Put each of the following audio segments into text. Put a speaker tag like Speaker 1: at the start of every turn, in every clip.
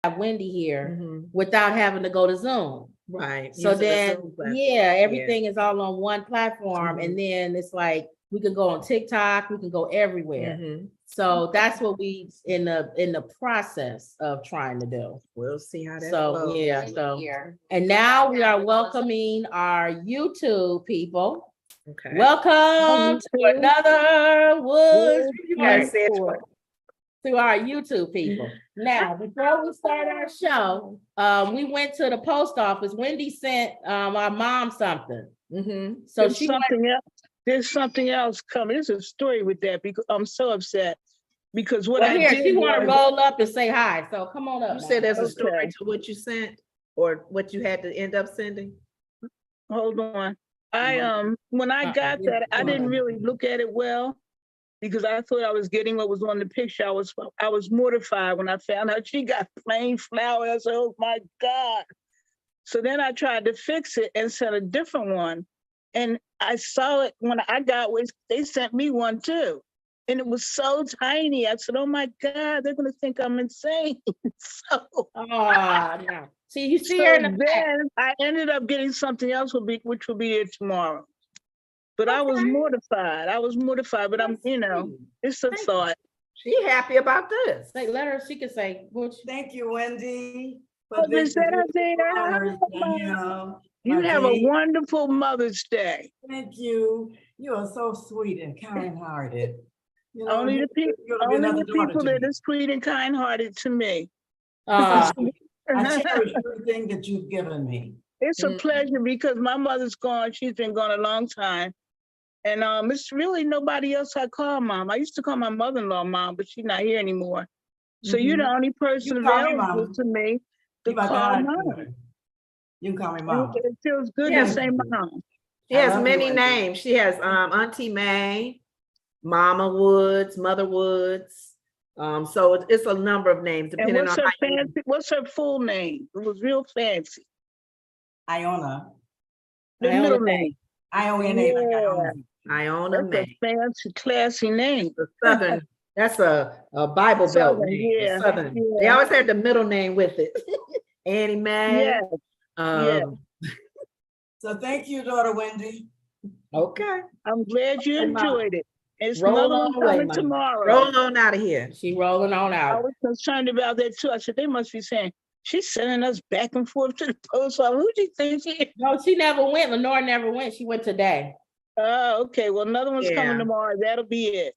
Speaker 1: have Wendy here without having to go to Zoom.
Speaker 2: Right.
Speaker 1: So then, everything is all on one platform, and then it's like we can go on TikTok, we can go everywhere. So that's what we in the process of trying to do.
Speaker 2: We'll see how that
Speaker 1: So
Speaker 2: flows.
Speaker 1: and now we are welcoming our YouTube people.
Speaker 2: Okay.
Speaker 1: Welcome to another Woods
Speaker 2: Report.
Speaker 1: To our YouTube people. Now, before we start our show, we went to the post office. Wendy sent our mom something. So
Speaker 3: there's something else. There's something else coming. There's a story with that because I'm so upset because what I did.
Speaker 1: She want to roll up and say hi. So come on up.
Speaker 2: You said there's a story to what you sent or what you had to end up sending.
Speaker 3: Hold on. When I got that, I didn't really look at it well because I thought I was getting what was on the picture. I was mortified when I found out she got plain flour. I said, oh my God. So then I tried to fix it and sent a different one. And I saw it when I got it, they sent me one too. And it was so tiny. I said, oh my God, they're gonna think I'm insane.
Speaker 1: No. See, you see her in the
Speaker 3: then I ended up getting something else which will be here tomorrow. But I was mortified. But I'm, it's a thought.
Speaker 2: She happy about this.
Speaker 1: Say, let her, she can say,
Speaker 4: thank you, Wendy.
Speaker 3: You have a wonderful Mother's Day.
Speaker 4: Thank you. You are so sweet and kind-hearted.
Speaker 3: Only the people that are sweet and kind-hearted to me.
Speaker 4: I cherish everything that you've given me.
Speaker 3: It's a pleasure because my mother's gone. She's been gone a long time. And it's really nobody else I call mom. I used to call my mother-in-law mom, but she's not here anymore. So you're the only person available to me to call mom.
Speaker 4: You can call me mom.
Speaker 3: It feels good to say mom.
Speaker 2: She has many names. She has Auntie May, Mama Woods, Mother Woods. So it's a number of names depending on
Speaker 3: what's her full name? It was real fancy.
Speaker 4: Iona.
Speaker 3: The middle name.
Speaker 4: Iona.
Speaker 2: Iona May.
Speaker 3: That's a fancy, classy name.
Speaker 2: Southern. That's a Bible Belt name.
Speaker 3: Yeah,
Speaker 2: Southern. Yeah. They always had the middle name with it. Annie Mae.
Speaker 4: So thank you, daughter Wendy.
Speaker 2: Okay.
Speaker 3: I'm glad you enjoyed it. It's
Speaker 2: roll on
Speaker 3: coming tomorrow.
Speaker 2: Roll on out of here.
Speaker 1: She rolling on out.
Speaker 3: I was concerned about that too. I said, they must be saying, she's sending us back and forth to the post office. Who do you think she is?
Speaker 1: No, she never went. Lenore never went. She went today.
Speaker 3: Oh, okay. Well, another one's coming tomorrow. That'll be it.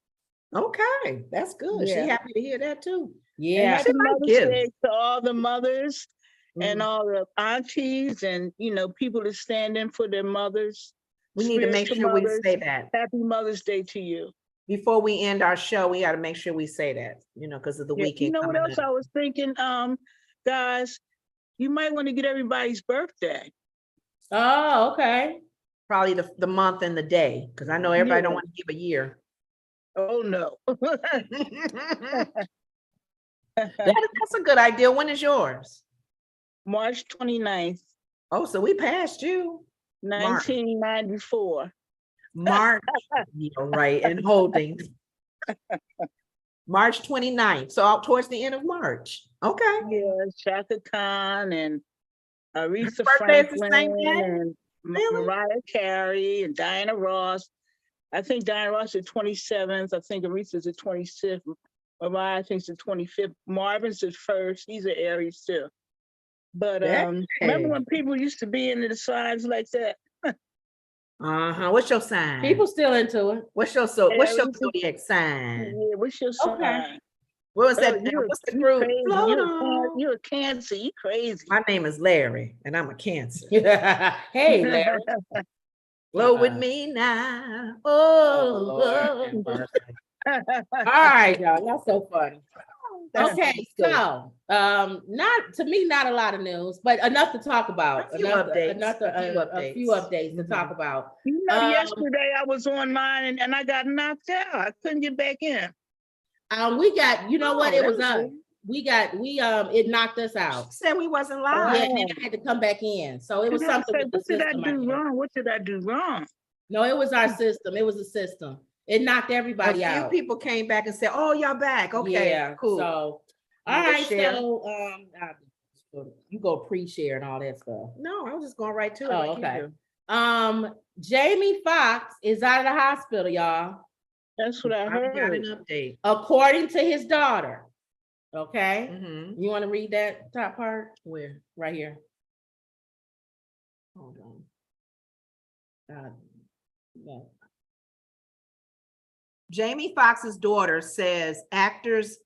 Speaker 2: Okay. That's good. She happy to hear that too.
Speaker 1: Yeah.
Speaker 3: Happy Mother's Day to all the mothers and all the aunties and, people that stand in for their mothers.
Speaker 2: We need to make sure we say that.
Speaker 3: Happy Mother's Day to you.
Speaker 2: Before we end our show, we got to make sure we say that, because of the weekend.
Speaker 3: You know what else I was thinking, guys? You might want to get everybody's birthday.
Speaker 1: Oh, okay.
Speaker 2: Probably the month and the day, because I know everybody don't want to give a year.
Speaker 3: Oh, no.
Speaker 2: That's a good idea. When is yours?
Speaker 3: March 29th.
Speaker 2: Oh, so we passed you.
Speaker 3: 1994.
Speaker 2: March, right, and holding. March 29th. So out towards the end of March. Okay.
Speaker 3: Yeah, Chaka Khan and Aretha
Speaker 2: Franklin
Speaker 3: and Mariah Carey and Diana Ross. I think Diana Ross is the 27th. I think Aretha's the 26th. Mariah, I think, is the 25th. Marvin's the 1st. He's an Aries too. But remember when people used to be into the signs like that?
Speaker 2: What's your sign?
Speaker 1: People still into it.
Speaker 2: What's your zodiac sign?
Speaker 3: Yeah, what's your sign?
Speaker 1: Okay.
Speaker 2: What was that? What's the group?
Speaker 3: You're a Cancer. You crazy.
Speaker 2: My name is Larry, and I'm a Cancer.
Speaker 1: Hey, Larry.
Speaker 2: Flow with me now. Oh.
Speaker 1: All right, y'all so funny. Okay, so not a lot of news, but enough to talk about. A few updates to talk about.
Speaker 3: Yesterday I was online and I got knocked out. I couldn't get back in.
Speaker 1: We got, it was it knocked us out.
Speaker 2: She said we wasn't live.
Speaker 1: Yeah, and then I had to come back in. So it was something with the system.
Speaker 3: What did I do wrong?
Speaker 1: No, it was our system. It was a system. It knocked everybody out.
Speaker 2: A few people came back and said, "Oh, y'all back? Okay,
Speaker 1: yeah,
Speaker 2: cool."
Speaker 1: So, All right,
Speaker 2: share?
Speaker 1: so you go pre-share and all that stuff.
Speaker 2: No, I was just going right to it.
Speaker 1: Oh,
Speaker 2: like you
Speaker 1: okay.
Speaker 2: do.
Speaker 1: Jamie Foxx is out of the hospital, y'all.
Speaker 3: That's what I
Speaker 2: got
Speaker 3: heard.
Speaker 2: an update.
Speaker 1: According to his daughter. Okay.
Speaker 2: Mhm.
Speaker 1: You want to read that top part?
Speaker 2: Where?
Speaker 1: Right here.
Speaker 2: Hold on.
Speaker 1: Yeah.
Speaker 2: Jamie Foxx's daughter says actor's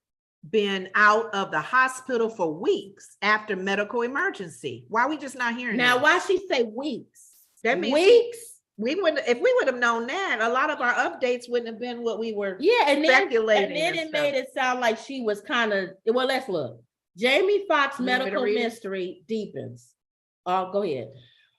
Speaker 2: been out of the hospital for weeks after medical emergency. Why are we just not hearing
Speaker 1: Now,
Speaker 2: that?
Speaker 1: why she say weeks?
Speaker 2: That means
Speaker 1: weeks.
Speaker 2: We would, if we would have known that, a lot of our updates wouldn't have been what we were.
Speaker 1: Yeah, and then
Speaker 2: speculating and
Speaker 1: it
Speaker 2: stuff.
Speaker 1: made it sound like she was kind of. Well, let's look. Jamie Foxx
Speaker 2: You want me to
Speaker 1: medical
Speaker 2: read it?
Speaker 1: mystery deepens. Go ahead.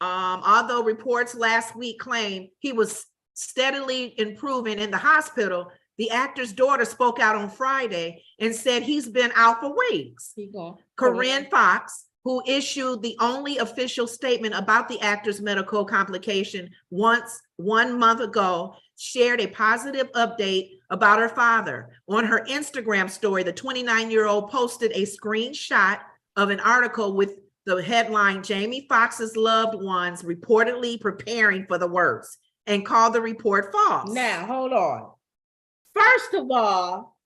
Speaker 2: Although reports last week claimed he was steadily improving in the hospital, the actor's daughter spoke out on Friday and said he's been out for weeks.
Speaker 1: Keep going.
Speaker 2: Corinne Foxx, who issued the only official statement about the actor's medical complication once 1 month ago, shared a positive update about her father. On her Instagram story, the 29-year-old posted a screenshot of an article with the headline, Jamie Foxx's loved ones reportedly preparing for the worst, and called the report false.
Speaker 1: Now, hold on. First of all,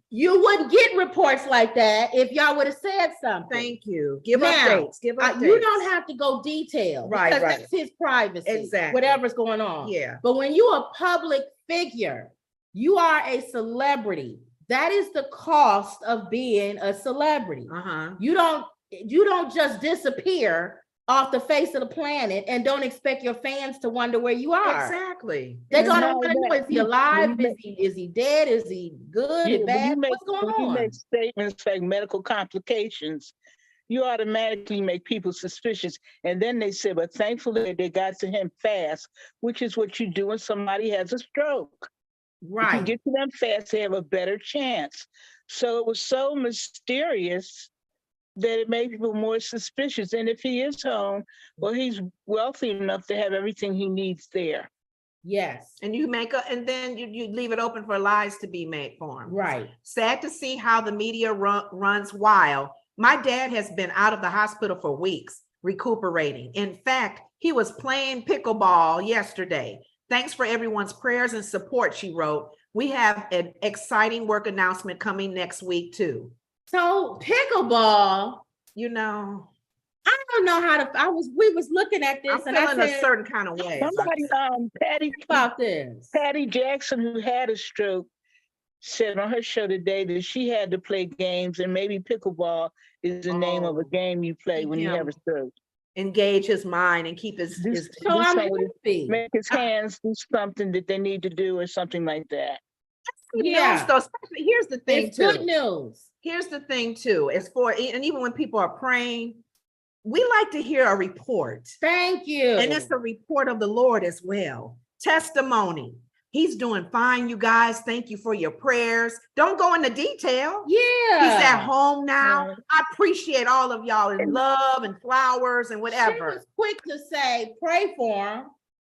Speaker 1: you wouldn't get reports like that if y'all would have said something.
Speaker 2: Thank you. Give
Speaker 1: Now,
Speaker 2: updates. Give updates.
Speaker 1: You don't have to go detailed.
Speaker 2: Right,
Speaker 1: because
Speaker 2: right.
Speaker 1: that's his privacy.
Speaker 2: Exactly.
Speaker 1: Whatever's going on.
Speaker 2: Yeah.
Speaker 1: But when you're a public figure, you are a celebrity. That is the cost of being a celebrity. You don't just disappear off the face of the planet and don't expect your fans to wonder where you are.
Speaker 2: Exactly.
Speaker 1: They're gonna want to know, is he alive? Is he dead? Is he good?
Speaker 3: Yeah,
Speaker 1: Is bad? What's going
Speaker 3: when
Speaker 1: on?
Speaker 3: you make statements like medical complications, you automatically make people suspicious. And then they say, but thankfully they got to him fast, which is what you do when somebody has a stroke.
Speaker 1: Right.
Speaker 3: If you get to them fast, they have a better chance. So it was so mysterious that it made people more suspicious. And if he is home, well, he's wealthy enough to have everything he needs there.
Speaker 1: Yes.
Speaker 2: And and then you leave it open for lies to be made for him.
Speaker 1: Right.
Speaker 2: Sad to see how the media runs wild. My dad has been out of the hospital for weeks, recuperating. In fact, he was playing pickleball yesterday. Thanks for everyone's prayers and support, she wrote. We have an exciting work announcement coming next week too.
Speaker 1: So pickleball,
Speaker 2: I
Speaker 1: don't know how to. We was looking at this,
Speaker 2: I'm
Speaker 1: and
Speaker 2: feeling
Speaker 1: I said,
Speaker 2: a certain kind of way.
Speaker 3: Somebody,
Speaker 1: about this.
Speaker 3: Patty Jackson, who had a stroke, said on her show today that she had to play games, and maybe pickleball is the name of a game you play when you have a stroke.
Speaker 2: Engage his mind and keep his
Speaker 1: So I'm happy.
Speaker 3: Make his hands do something that they need to do or something like that.
Speaker 1: Yeah.
Speaker 2: So here's the thing
Speaker 1: it's
Speaker 2: too.
Speaker 1: Good news.
Speaker 2: Here's the thing too. And even when people are praying, we like to hear a report.
Speaker 1: Thank you.
Speaker 2: And it's the report of the Lord as well. Testimony. He's doing fine, you guys. Thank you for your prayers. Don't go into detail.
Speaker 1: Yeah.
Speaker 2: He's at home now. Right. I appreciate all of y'all in love and flowers and whatever.
Speaker 1: She was quick to say, pray for him.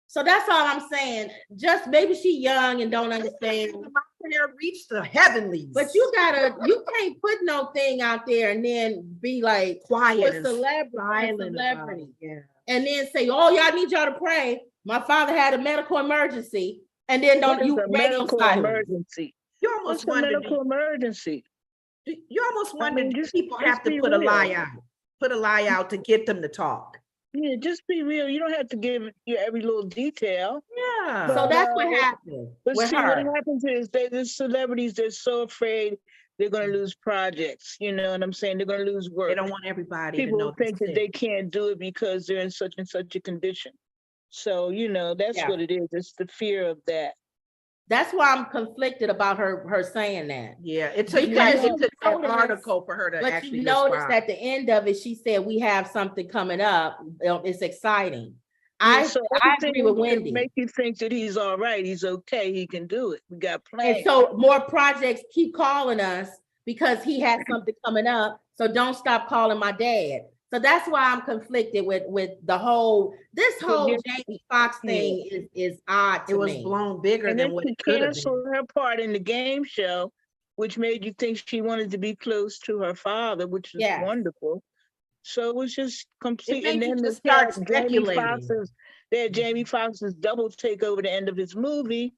Speaker 1: So that's all I'm saying. Just maybe she young and don't understand.
Speaker 2: My prayer reached the heavenlies.
Speaker 1: But you can't put no thing out there and then be like
Speaker 2: quiet
Speaker 1: and celebrity.
Speaker 2: Yeah.
Speaker 1: And then say, oh, y'all need y'all to pray. My father had a medical emergency. And then
Speaker 3: medical emergency.
Speaker 2: You almost wonder.
Speaker 3: Medical emergency.
Speaker 2: You almost wonder people have to put a lie out. Put a lie out to get them to talk.
Speaker 3: Yeah, just be real. You don't have to give you every little detail.
Speaker 2: Yeah.
Speaker 1: So that's what happened.
Speaker 3: But see, what happens is the celebrities, they're so afraid they're going to lose projects. You know what I'm saying? They're going to lose work.
Speaker 2: They don't want everybody
Speaker 3: People
Speaker 2: to know.
Speaker 3: Think that they can't do it because they're in such and such a condition. So, that's what it is. It's the fear of that.
Speaker 1: That's why I'm conflicted about her saying that.
Speaker 2: Yeah, it took an article for her to actually describe. But you noticed
Speaker 1: at the end of it, she said, we have something coming up. It's exciting.
Speaker 3: I
Speaker 1: agree with Wendy.
Speaker 3: Make you think that he's all right. He's okay. He can do it. We got plans.
Speaker 1: And so more projects keep calling us because he has something coming up. So don't stop calling my dad. So that's why I'm conflicted with this whole Jamie Foxx thing is odd to me.
Speaker 2: It was blown bigger than what it could have been.
Speaker 3: Canceled her part in the game show which made you think she wanted to be close to her father, which is
Speaker 1: Yes.
Speaker 3: wonderful. So it was just complete.
Speaker 2: It
Speaker 3: And
Speaker 2: made you
Speaker 3: then
Speaker 2: just
Speaker 3: they had
Speaker 2: start
Speaker 3: Jamie
Speaker 2: speculating.
Speaker 3: Foxx's, they had Jamie Foxx's double take over the end of his movie.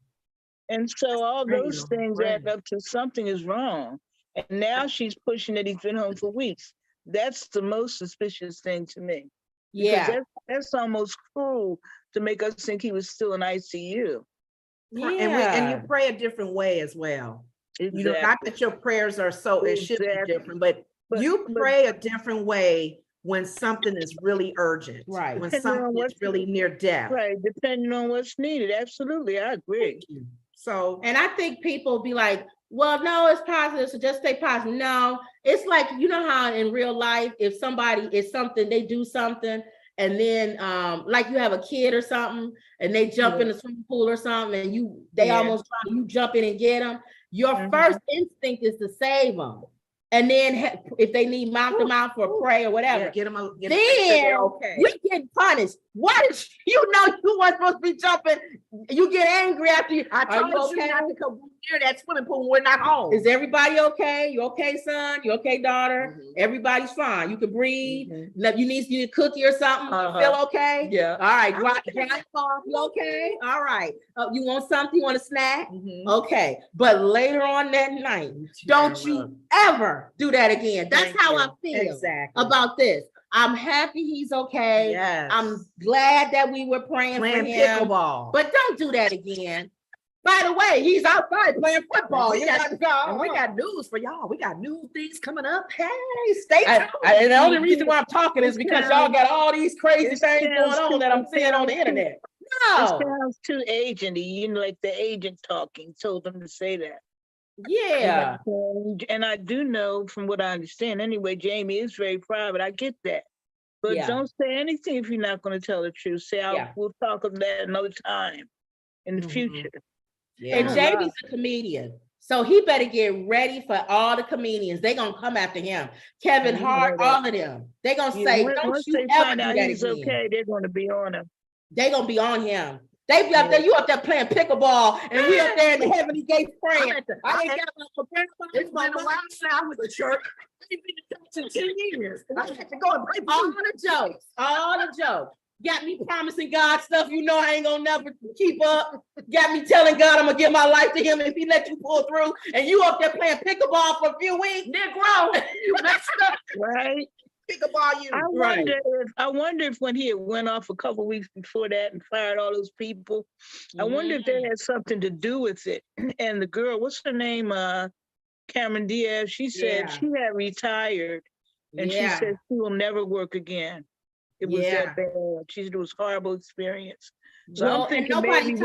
Speaker 3: And so all those things add up to something is wrong. And now she's pushing that he's been home for weeks. That's the most suspicious thing to me. Because
Speaker 1: Yeah.
Speaker 3: that's almost cruel to make us think he was still in ICU.
Speaker 2: And you pray a different way as well.
Speaker 3: Exactly.
Speaker 2: You know, not that your prayers are so, it should be different, but you pray a different way when something is really urgent.
Speaker 1: Right.
Speaker 2: When something is really near death.
Speaker 3: Right, depending on what's needed. Absolutely, I agree.
Speaker 2: So,
Speaker 1: and I think people be like, well, no, it's positive, so just stay positive. No, it's like, you know how in real life, if somebody is something, they do something, and then like you have a kid or something, and they jump in the swimming pool or something, and they almost try, you jump in and get them. Your first instinct is to save them. And then if they need mouth to mouth for prayer or whatever, then
Speaker 2: okay.
Speaker 1: you get punished. What is you know you weren't supposed to be jumping? You get angry after you.
Speaker 2: I told you not to come near that swimming pool when we're not home.
Speaker 1: Is everybody okay? You okay, son? You okay, daughter? Everybody's fine. You can breathe. You need a cookie or something. You feel okay?
Speaker 2: Yeah.
Speaker 1: All right. You okay? All right. You want something? You want a snack? Okay. But later on that night, don't you ever do that again. That's how I feel about this. I'm happy he's okay.
Speaker 2: Yes.
Speaker 1: I'm glad that we were praying for him.
Speaker 2: Pickleball.
Speaker 1: But don't do that again. By the way, he's outside playing football.
Speaker 2: We got news for y'all. We got new things coming up. Hey, stay tuned.
Speaker 1: And the only reason why I'm talking is because y'all got all these crazy things going on that I'm seeing on the internet. No.
Speaker 3: It sounds too agenty, you know, like the agent talking told them to say that.
Speaker 1: Yeah.
Speaker 3: And I do know from what I understand, anyway, Jamie is very private. I get that. But don't say anything if you're not going to tell the truth. Say, we'll talk of that another time in the future.
Speaker 1: Yeah. And Jamie's a comedian. So he better get ready for all the comedians. They're going to come after him. Kevin Hart, all of them. They're going to say, don't you ever do that
Speaker 3: he's
Speaker 1: again.
Speaker 3: Okay, they're going to be on him.
Speaker 1: They're going to be on him. They be up there, you up there playing pickleball, and we up there in the heavenly gates praying. I ain't got my
Speaker 2: it's been a while since I was a church. I've been in church in 10 years. I had to go and pray
Speaker 1: all the jokes. Got me promising God stuff you know I ain't gonna never keep up. Got me telling God I'm gonna give my life to him if he let you pull through. And you up there playing pickleball for a few weeks. Negro, you messed up.
Speaker 3: Right.
Speaker 2: Pickleball you.
Speaker 3: I wonder if when he had went off a couple of weeks before that and fired all those people, I wonder if that had something to do with it. And the girl, what's her name? Cameron Diaz, she said she had retired and she said she will never work again. It was that bad. She said it was a horrible experience. So I'm thinking maybe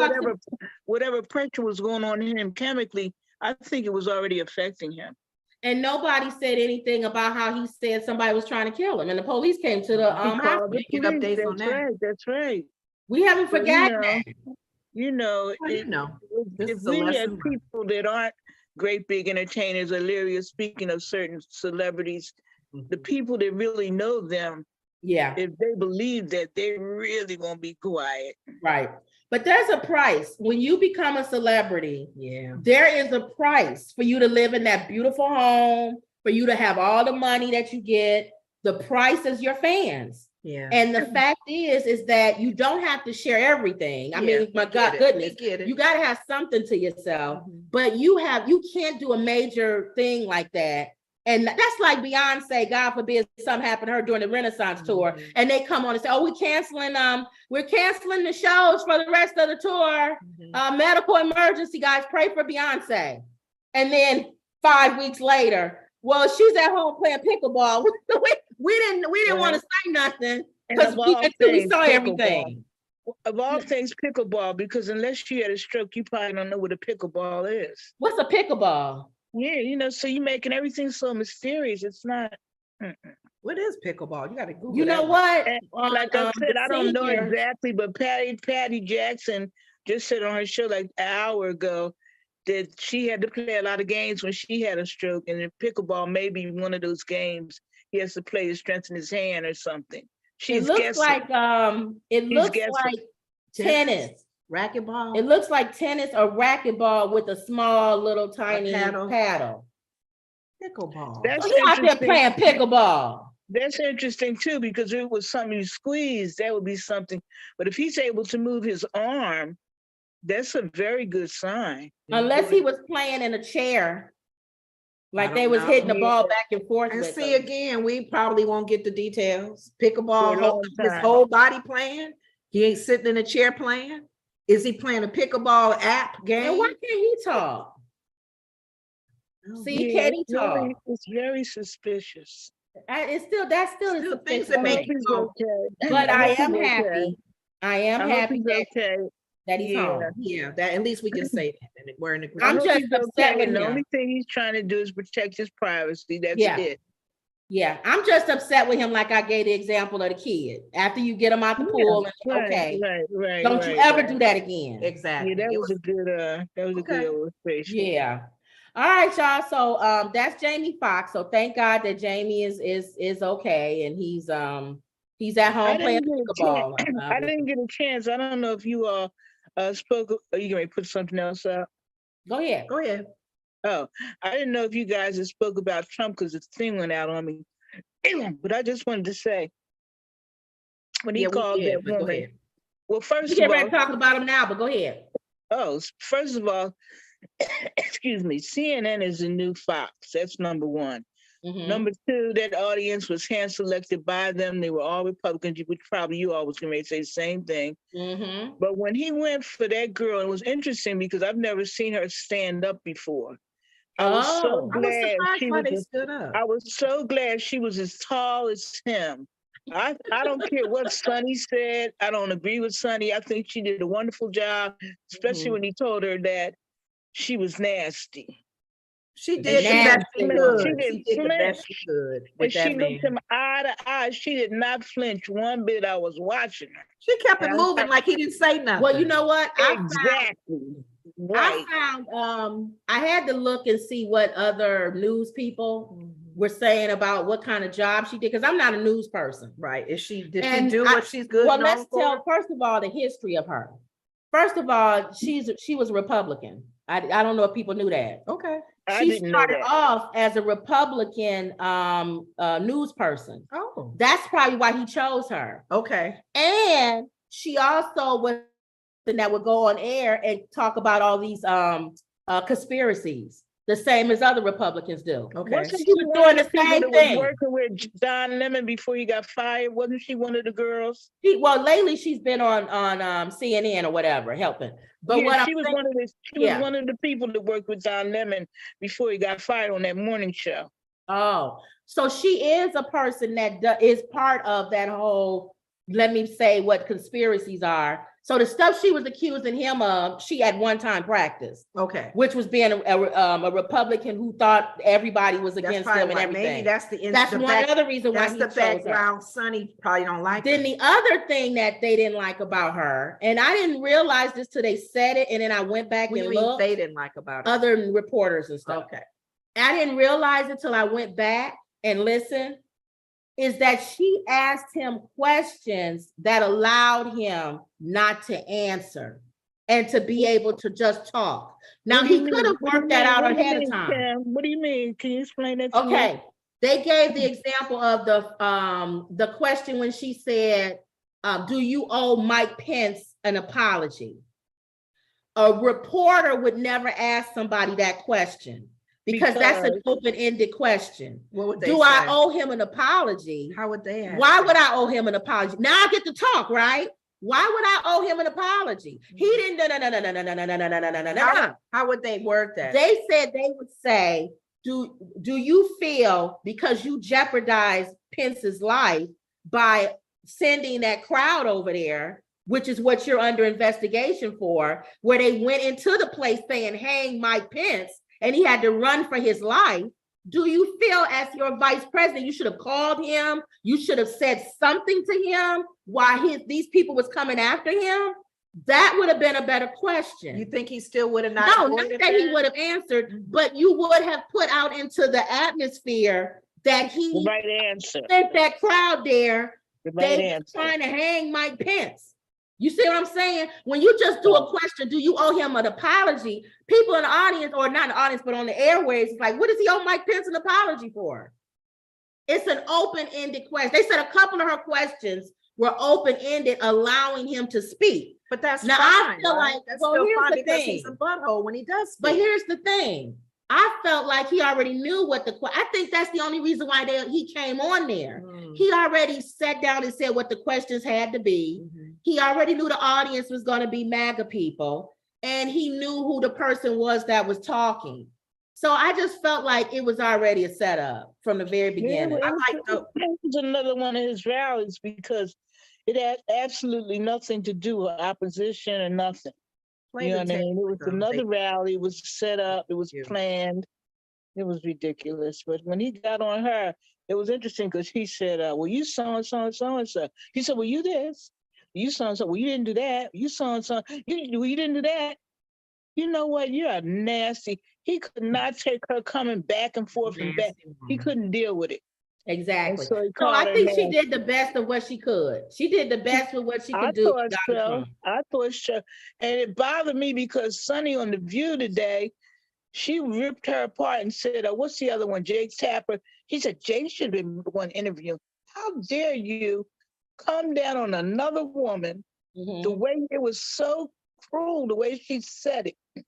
Speaker 3: whatever pressure was going on in him chemically, I think it was already affecting him.
Speaker 1: And nobody said anything about how he said somebody was trying to kill him. And the police came to the hospital.
Speaker 3: Updates on that. That's right.
Speaker 1: We haven't forgotten that.
Speaker 3: You know, if we had people that aren't great big entertainers, or Lyria, speaking of certain celebrities, the people that really know them, if they believe that, they really won't be quiet.
Speaker 1: Right. But there's a price. When you become a celebrity, there is a price for you to live in that beautiful home, for you to have all the money that you get. The price is your fans. Yeah. And the fact is that you don't have to share everything. I mean, my God, goodness, you got to have something to yourself, but you can't do a major thing like that. And that's like Beyonce, God forbid something happened to her during the Renaissance tour. And they come on and say, oh, we're canceling the shows for the rest of the tour. Medical emergency, guys, pray for Beyonce. And then 5 weeks later, well, she's at home playing pickleball. We didn't want to say nothing because we saw everything.
Speaker 3: Of all things, pickleball, because unless you had a stroke, you probably don't know what a pickleball is.
Speaker 1: What's a pickleball?
Speaker 3: Yeah, you know, so you're making everything so mysterious. It's not.
Speaker 2: What is pickleball? You got to Google.
Speaker 1: You know what?
Speaker 3: Like I said, I don't know exactly, but Patty Jackson just said on her show like an hour ago that she had to play a lot of games when she had a stroke, and in pickleball, maybe one of those games he has to play to strengthen his hand or something.
Speaker 1: It looks like tennis.
Speaker 2: Racquetball.
Speaker 1: It looks like tennis or racquetball with a small little tiny paddle.
Speaker 2: Pickleball.
Speaker 3: That's
Speaker 1: So he out there
Speaker 3: interesting.
Speaker 1: playing pickleball.
Speaker 3: That's interesting too, because if it was something you squeeze, that would be something. But if he's able to move his arm, that's a very good sign.
Speaker 1: Unless he was playing in a chair, like they
Speaker 2: don't
Speaker 1: was
Speaker 2: know.
Speaker 1: hitting the ball back and forth.
Speaker 2: And
Speaker 1: with
Speaker 2: see,
Speaker 1: them.
Speaker 2: again, we probably won't get the details.
Speaker 3: For a
Speaker 2: Pickleball,
Speaker 3: long
Speaker 2: his
Speaker 3: time.
Speaker 2: whole body playing. He ain't sitting in a chair playing. Is he playing a pickleball app game?
Speaker 1: And why can't he talk? See, can he talk?
Speaker 3: It's very suspicious.
Speaker 1: It's still that's still
Speaker 2: Still
Speaker 1: the
Speaker 2: things
Speaker 1: things
Speaker 2: that make
Speaker 3: He's
Speaker 2: you go,
Speaker 3: okay.
Speaker 1: But I
Speaker 3: hope
Speaker 1: am
Speaker 3: he's okay.
Speaker 1: happy. I am
Speaker 3: I hope
Speaker 1: happy
Speaker 3: he's
Speaker 1: that,
Speaker 3: okay.
Speaker 1: that he's
Speaker 3: Yeah.
Speaker 1: home.
Speaker 2: yeah, that at least we can say that. And we're in
Speaker 3: I
Speaker 2: agreement.
Speaker 1: I'm
Speaker 3: hope
Speaker 1: just
Speaker 3: he's
Speaker 1: upset
Speaker 3: okay.
Speaker 1: with
Speaker 3: And the
Speaker 1: him.
Speaker 3: only thing he's trying to do is protect his privacy. That's
Speaker 1: Yeah.
Speaker 3: it.
Speaker 1: Yeah, I'm just upset with him, like I gave the example of the kid. After you get him out the pool, and okay,
Speaker 3: Right.
Speaker 1: don't you ever do that again.
Speaker 2: Exactly.
Speaker 3: Yeah, that
Speaker 2: It
Speaker 3: was a good a
Speaker 2: Okay.
Speaker 3: good illustration.
Speaker 1: Yeah. All right, y'all. So that's Jamie Foxx. So thank God that Jamie is okay, and he's at home playing pickleball.
Speaker 3: I didn't get a chance. I don't know if you spoke. Are you going to put something else up?
Speaker 1: Go ahead.
Speaker 2: Go ahead.
Speaker 3: Oh, I didn't know if you guys had spoke about Trump because the thing went out on me. But I just wanted to say, when he called that
Speaker 2: but go
Speaker 3: woman,
Speaker 2: ahead.
Speaker 3: well, first
Speaker 1: We
Speaker 3: of
Speaker 1: get ready to
Speaker 3: all,
Speaker 1: talk about him now, but go ahead.
Speaker 3: first of all, excuse me, CNN is the new Fox. That's number one.
Speaker 1: Mhm.
Speaker 3: Number two, that audience was hand selected by them. They were all Republicans, which probably you all was going to say the same thing.
Speaker 1: Mhm.
Speaker 3: But when he went for that girl, it was interesting because I've never seen her stand up before. I was so
Speaker 2: I was
Speaker 3: glad
Speaker 2: surprised why they stood up.
Speaker 3: I was so glad she was as tall as him. I don't care what Sonny said. I don't agree with Sonny. I think she did a wonderful job, especially when he told her that she was nasty.
Speaker 2: She did the best she could.
Speaker 3: She
Speaker 2: She did the best she could
Speaker 3: And
Speaker 2: with
Speaker 3: she
Speaker 2: that man.
Speaker 3: looked him eye to eye. She did not flinch one bit. I was watching her.
Speaker 2: She kept it moving like he didn't say nothing.
Speaker 1: Well, you know what?
Speaker 3: Exactly. Right.
Speaker 1: I found I had to look and see what other news people were saying about what kind of job she did, because I'm not a news person.
Speaker 2: Right. Did she do
Speaker 1: what
Speaker 2: she's good?
Speaker 1: Well, let's tell first of all the history of her. First of all, she was a Republican. I don't know if people knew that.
Speaker 2: Okay.
Speaker 1: She started off as a Republican news person.
Speaker 2: Oh.
Speaker 1: That's probably why he chose her.
Speaker 2: Okay.
Speaker 1: And she also was that would go on air and talk about all these conspiracies, the same as other Republicans do.
Speaker 2: Okay.
Speaker 3: Wasn't
Speaker 1: She was doing the same thing.
Speaker 3: Working with Don Lemon before he got fired. Wasn't she one of the girls?
Speaker 1: Well, lately she's been on CNN or whatever, helping. But
Speaker 3: yeah,
Speaker 1: what
Speaker 3: she was one of the people that worked with Don Lemon before he got fired on that morning show.
Speaker 1: Oh, so she is a person that is part of that whole, let me say what conspiracies are. So the stuff she was accusing him of, she at one time practiced.
Speaker 2: Okay.
Speaker 1: Which was being a Republican who thought everybody was against him and everything.
Speaker 2: Maybe that's
Speaker 1: one other reason why
Speaker 2: that's the background. Sonny probably don't like.
Speaker 1: Then the other thing that they didn't like about her, and I didn't realize this till they said it, and then I went back and looked.
Speaker 2: They didn't like about her?
Speaker 1: Other reporters and stuff.
Speaker 2: Okay.
Speaker 1: I didn't realize it till I went back and listened. Is that she asked him questions that allowed him not to answer and to be able to just talk. Now, he could have worked that out ahead of time.
Speaker 3: What do you mean? Can you explain that to me?
Speaker 1: Okay. They gave the example of the question when she said, do you owe Mike Pence an apology? A reporter would never ask somebody that question. Because that's an open-ended question.
Speaker 2: What would they
Speaker 1: say? I owe him an apology?
Speaker 2: How would they ask?
Speaker 1: Why would I owe him an apology? Now I get to talk, right? Why would I owe him an apology? He didn't. No.
Speaker 2: How would they word that?
Speaker 1: They said they would say, "Do you feel because you jeopardized Pence's life by sending that crowd over there?" Which is what you're under investigation for, where they went into the place saying, "Hang Mike Pence." And he had to run for his life. Do you feel as your vice president, you should have called him? You should have said something to him while these people was coming after him? That would have been a better question.
Speaker 2: You think he still would have not?
Speaker 1: No, not that he would have answered, but you would have put out into the atmosphere that he sent that crowd there. They were trying to hang Mike Pence. You see what I'm saying? When you just do a question, do you owe him an apology? People in the audience, or not in the audience, but on the airways, it's like, what does he owe Mike Pence an apology for? It's an open-ended question. They said a couple of her questions were open-ended, allowing him to speak.
Speaker 2: But that's
Speaker 1: now
Speaker 2: fine,
Speaker 1: I feel
Speaker 2: right?
Speaker 1: like,
Speaker 2: that's
Speaker 1: well,
Speaker 2: still
Speaker 1: here's
Speaker 2: fine
Speaker 1: the
Speaker 2: because
Speaker 1: thing.
Speaker 2: he's a butthole when he does speak.
Speaker 1: But here's the thing. I felt like he already knew what I think that's the only reason why he came on there. He already sat down and said what the questions had to be. He already knew the audience was going to be MAGA people, and he knew who the person was that was talking. So I just felt like it was already a setup from the very beginning.
Speaker 3: It was another one of his rallies because it had absolutely nothing to do with opposition or nothing. You know what I mean? It was another rally. It was set up. It was planned. It was ridiculous. But when he got on her, it was interesting because he said, well, you so-and-so and so-and-so. He said, well, you this. You so-and-so. Well, you didn't do that. You so-and-so. You didn't do that. You know what? You're a nasty. He could not take her coming back and forth and back. He couldn't deal with it.
Speaker 1: Exactly.
Speaker 3: So
Speaker 1: I think she did the best of what she could. She did the best with what she could do.
Speaker 3: I thought so. And it bothered me because Sonny on The View today, she ripped her apart and said, what's the other one? Jake Tapper. He said, Jake should have been one interview. How dare you come down on another woman the way it was so cruel, the way she said it.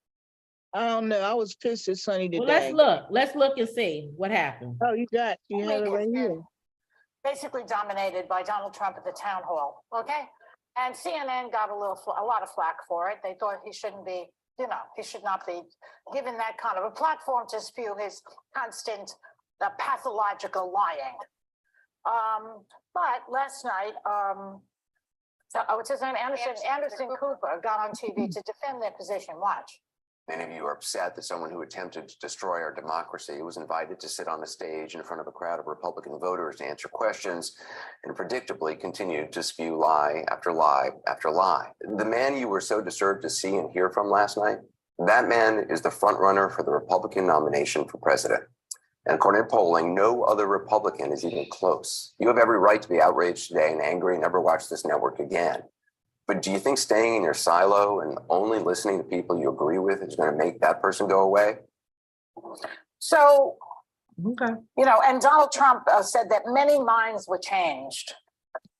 Speaker 3: I don't know. I was pissed at Sonny today.
Speaker 1: Well, let's look and see what happened.
Speaker 3: Oh, you have it right here.
Speaker 5: Basically dominated by Donald Trump at the town hall. Okay. And CNN got a lot of flack for it. They thought he shouldn't be, he should not be given that kind of a platform to spew his constant pathological lying. But last night, what's his name? Anderson Cooper got on TV to defend their position. Watch.
Speaker 6: Many of you are upset that someone who attempted to destroy our democracy was invited to sit on the stage in front of a crowd of Republican voters to answer questions and predictably continued to spew lie after lie after lie. The man you were so disturbed to see and hear from last night, that man is the front runner for the Republican nomination for president. And according to polling, no other Republican is even close. You have every right to be outraged today and angry and never watch this network again. But do you think staying in your silo and only listening to people you agree with is going to make that person go away?
Speaker 5: So, and Donald Trump said that many minds were changed.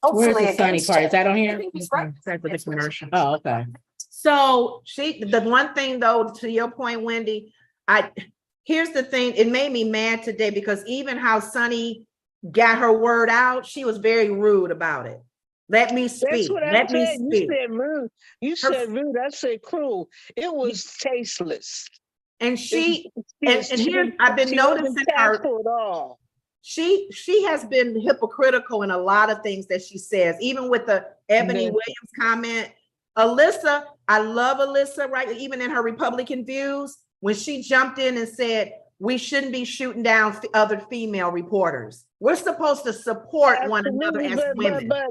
Speaker 1: Where's the Sonny part? Is that on here?
Speaker 2: That's the commercial.
Speaker 1: Oh, okay. So
Speaker 2: the one thing though, to your point, Wendy, here's the thing. It made me mad today because even how Sonny got her word out, she was very rude about it. Let me speak.
Speaker 3: That's what I said. You said rude. You said rude. I said cruel. It was tasteless.
Speaker 2: And I've been noticing her. She has been hypocritical in a lot of things that she says, even with the Ebony Williams comment. Alyssa, I love Alyssa, right? Even in her Republican views, when she jumped in and said, we shouldn't be shooting down other female reporters. We're supposed to support one another as women.
Speaker 3: But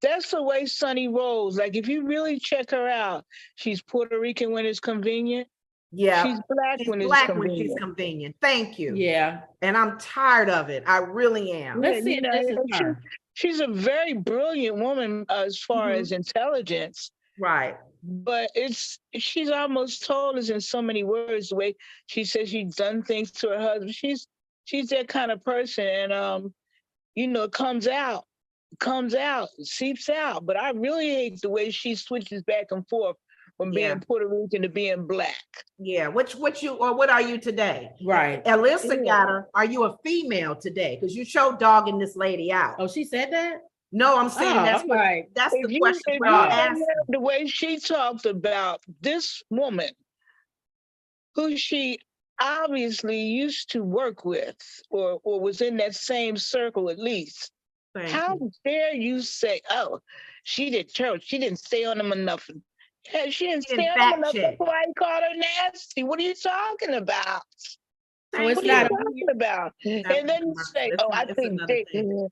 Speaker 3: that's the way Sonny rolls. Like, if you really check her out, she's Puerto Rican when it's convenient.
Speaker 2: Yeah.
Speaker 3: She's black when
Speaker 2: she's convenient. Thank you.
Speaker 1: Yeah.
Speaker 2: And I'm tired of it. I really am.
Speaker 1: Let's see if this is her.
Speaker 3: She's a very brilliant woman as far as intelligence.
Speaker 2: Right.
Speaker 3: But she's almost told us in so many words the way she says she's done things to her husband. She's that kind of person. And, it comes out, seeps out. But I really hate the way she switches back and forth from being Puerto Rican to being black.
Speaker 2: Yeah. What are you today?
Speaker 1: Right.
Speaker 2: Alyssa got her. Are you a female today? Because you showed dogging this lady out.
Speaker 1: Oh, she said that?
Speaker 2: No, I'm saying that's the question.
Speaker 3: The way she talked about this woman, who she obviously used to work with, or was in that same circle at least. How dare you say, oh, she didn't stay on them enough. Yeah, she didn't stay on them enough. That's why he called her nasty. What are you talking about?
Speaker 1: So it's
Speaker 3: what
Speaker 1: not
Speaker 3: are you talking about? And then you say,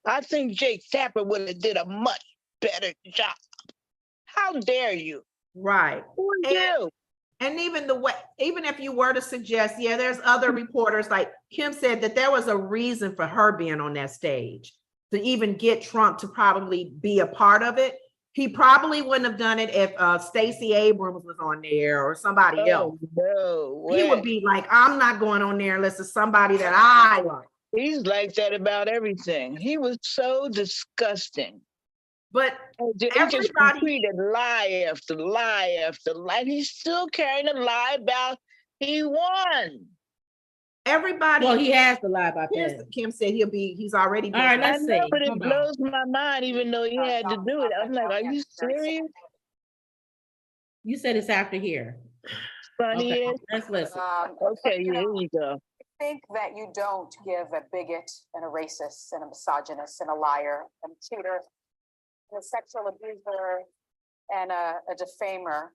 Speaker 3: I think Jake Tapper would have did a much better job. How dare you?
Speaker 2: Right.
Speaker 3: Who are you?
Speaker 2: And even if you were to suggest, there's other reporters, like Kim said, that there was a reason for her being on that stage to even get Trump to probably be a part of it. He probably wouldn't have done it if Stacey Abrams was on there or somebody else.
Speaker 3: No
Speaker 2: He would
Speaker 3: way.
Speaker 2: be like, I'm not going on there unless it's somebody that I like.
Speaker 3: He's like that about everything. He was so disgusting.
Speaker 2: But
Speaker 3: He just
Speaker 2: everybody,
Speaker 3: repeated lie after lie after lie. He's still carrying a lie about he won.
Speaker 2: everybody.
Speaker 1: Well, he has to lie about
Speaker 2: Here's
Speaker 1: that.
Speaker 2: Kim said he's already.
Speaker 1: All right,
Speaker 3: I
Speaker 1: let's
Speaker 3: know,
Speaker 1: see.
Speaker 3: but it
Speaker 1: Hold on.
Speaker 3: blows my mind, even though he had to do it. I'm like, are you serious?
Speaker 1: You said it's after here.
Speaker 3: Sonny
Speaker 1: Okay,
Speaker 3: is?
Speaker 1: let's listen.
Speaker 3: Okay, here you go.
Speaker 5: Think that you don't give a bigot and a racist and a misogynist and a liar and a cheater and a sexual abuser and a defamer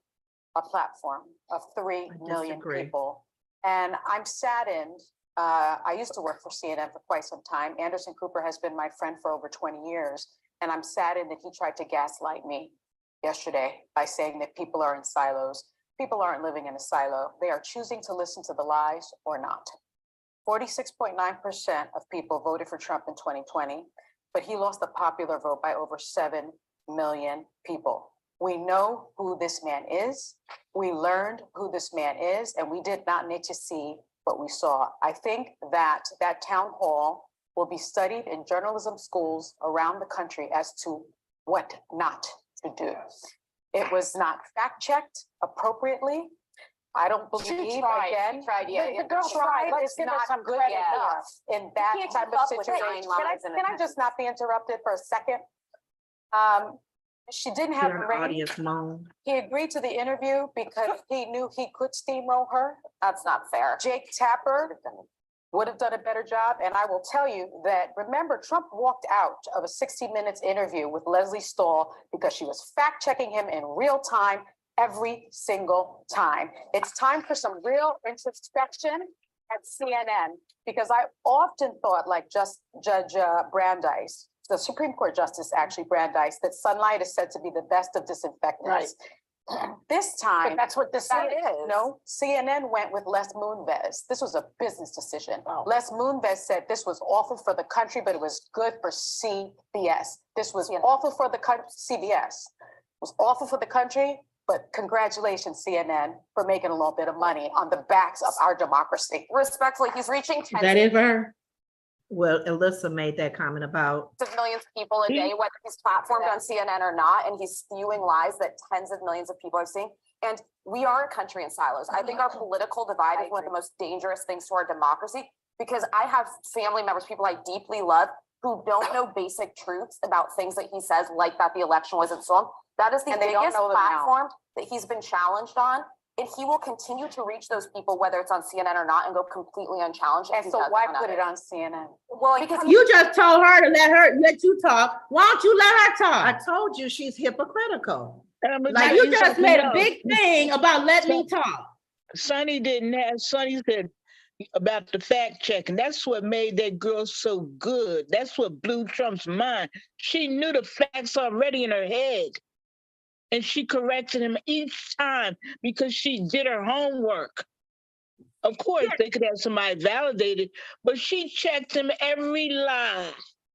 Speaker 5: a platform of 3 million
Speaker 2: disagree.
Speaker 5: people. And I'm saddened. I used to work for CNN for quite some time. Anderson Cooper has been my friend for over 20 years. And I'm saddened that he tried to gaslight me yesterday by saying that people are in silos. People aren't living in a silo. They are choosing to listen to the lies or not. 46.9% of people voted for Trump in 2020, but he lost the popular vote by over 7 million people. We know who this man is. We learned who this man is, and we did not need to see what we saw. I think that that town hall will be studied in journalism schools around the country as to what not to do. It was not fact-checked appropriately. I don't believe,
Speaker 7: She tried,
Speaker 5: the girl tried, but it's not good enough in that type of situation. Can I just not be interrupted for a second? She didn't have a ring.
Speaker 2: Audience moan.
Speaker 5: He agreed to the interview because he knew he could steamroll her. That's not fair. Jake Tapper would have done a better job. And I will tell you that, remember, Trump walked out of a 60 Minutes interview with Leslie Stahl because she was fact-checking him in real time every single time. It's time for some real introspection at CNN, because I often thought, like Judge Brandeis, the Supreme Court Justice actually Brandeis, that sunlight is said to be the best of disinfectants. Right. This time, but that's what this is. No, CNN went with Les Moonves. This was a business decision. Oh. Les Moonves said this was awful for the country, but it was good for CBS. This was awful for the country. CBS was awful for the country, but congratulations, CNN, for making a little bit of money on the backs of our democracy. Respectfully, he's reaching 10
Speaker 1: That is for her.
Speaker 2: Well, Alyssa made that comment about
Speaker 7: of millions of people a day, whether he's platformed on CNN or not, and he's spewing lies that tens of millions of people are seeing. And we are a country in silos. I think our political divide is one of the most dangerous things to our democracy, because I have family members, people I deeply love, who don't know basic truths about things that he says, like that the election wasn't stolen. That is the biggest platform that he's been challenged on. And he will continue to reach those people, whether it's on CNN or not, and go completely unchallenged.
Speaker 5: And so why put it on CNN?
Speaker 7: Well, because
Speaker 1: You just told her to let you talk. Why don't you let her talk?
Speaker 2: I told you she's hypocritical.
Speaker 1: Like you just made a big thing about letting me talk.
Speaker 3: Sonny didn't have, Sonny said about the fact checking. That's what made that girl so good. That's what blew Trump's mind. She knew the facts already in her head. And she corrected him each time because she did her homework. Of course, they could have somebody validated, but she checked him every lie,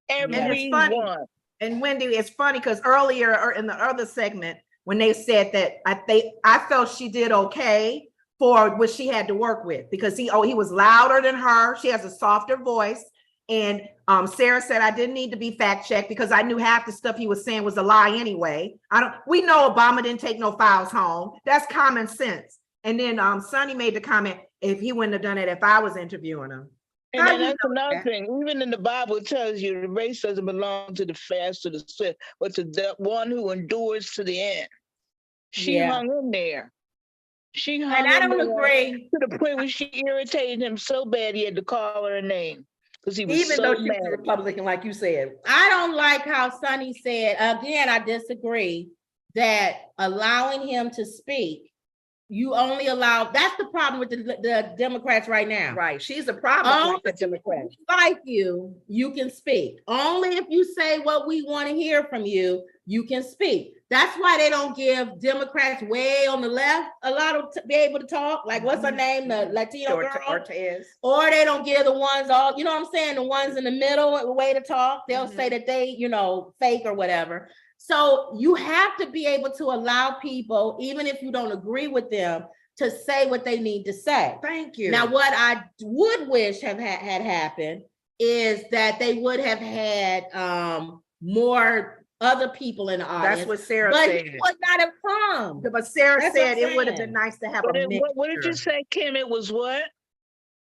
Speaker 3: every one.
Speaker 2: And Wendy, it's funny because earlier or in the other segment, when they said that I felt she did okay for what she had to work with, because he was louder than her. She has a softer voice. And Sarah said, I didn't need to be fact checked because I knew half the stuff he was saying was a lie anyway. We know Obama didn't take no files home. That's common sense. And then Sonny made the comment, if he wouldn't have done it if I was interviewing him.
Speaker 3: And then that's another thing. Even in the Bible, it tells you the race doesn't belong to the fast or the swift, but to the one who endures to the end. She hung in there. She hung
Speaker 1: and I don't agree
Speaker 3: to the point where she irritated him so bad he had to call her a name. He was
Speaker 2: even
Speaker 3: so
Speaker 2: though she
Speaker 3: mad.
Speaker 2: was a Republican, like you said.
Speaker 1: I don't like how Sonny said, again, I disagree, that allowing him to speak, you only allow, that's the problem with the Democrats right now.
Speaker 2: Right. She's a problem with the Democrats.
Speaker 1: Like you can speak. Only if you say what we want to hear from you, you can speak. That's why they don't give Democrats way on the left a lot of be able to talk. Like what's her name? The Latino girl?
Speaker 2: Ortiz.
Speaker 1: Or they don't give the ones all, you know what I'm saying? The ones in the middle a way to talk. They'll say that they, fake or whatever. So you have to be able to allow people, even if you don't agree with them, to say what they need to say.
Speaker 2: Thank you.
Speaker 1: Now, what I would wish had happened is that they would have had more other people in the audience.
Speaker 2: That's what Sarah
Speaker 1: but
Speaker 2: said.
Speaker 1: he would not have come.
Speaker 2: But Sarah
Speaker 1: That's
Speaker 2: said
Speaker 1: what I'm
Speaker 2: it would have
Speaker 1: saying.
Speaker 2: been nice to have
Speaker 3: What
Speaker 2: a
Speaker 3: did,
Speaker 2: mixture.
Speaker 3: what did you say, Kim? It was what?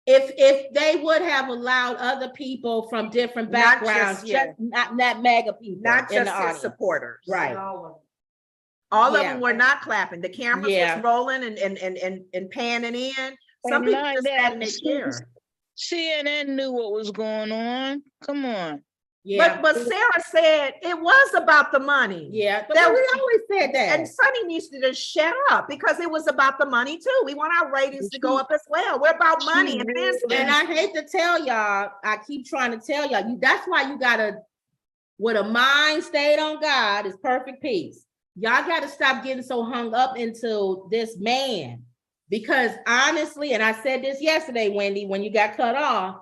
Speaker 1: If they would have allowed other people from different
Speaker 2: Not
Speaker 1: backgrounds,
Speaker 2: just- yeah.
Speaker 1: not mega people,
Speaker 2: Not
Speaker 1: in
Speaker 2: just
Speaker 1: the
Speaker 2: his
Speaker 1: audience.
Speaker 2: supporters.
Speaker 1: Right.
Speaker 2: All of
Speaker 1: Yeah.
Speaker 2: them were not clapping. The cameras
Speaker 1: Yeah.
Speaker 2: was rolling and panning in. Some
Speaker 3: And
Speaker 2: people
Speaker 3: not
Speaker 2: just
Speaker 3: that,
Speaker 2: sat in their chair.
Speaker 3: CNN knew what was going on. Come on.
Speaker 1: Yeah,
Speaker 2: But Sarah said it was about the money.
Speaker 1: yeah, but
Speaker 2: that-
Speaker 1: we always said that.
Speaker 2: And Sonny needs to just shut up because it was about the money too. We want our ratings to go up as well. We're about money and business.
Speaker 1: And I hate to tell y'all, I keep trying to tell y'all, that's why you gotta, with a mind stayed on God is perfect peace. Y'all gotta stop getting so hung up into this man. Because honestly, and I said this yesterday, Wendy, when you got cut off,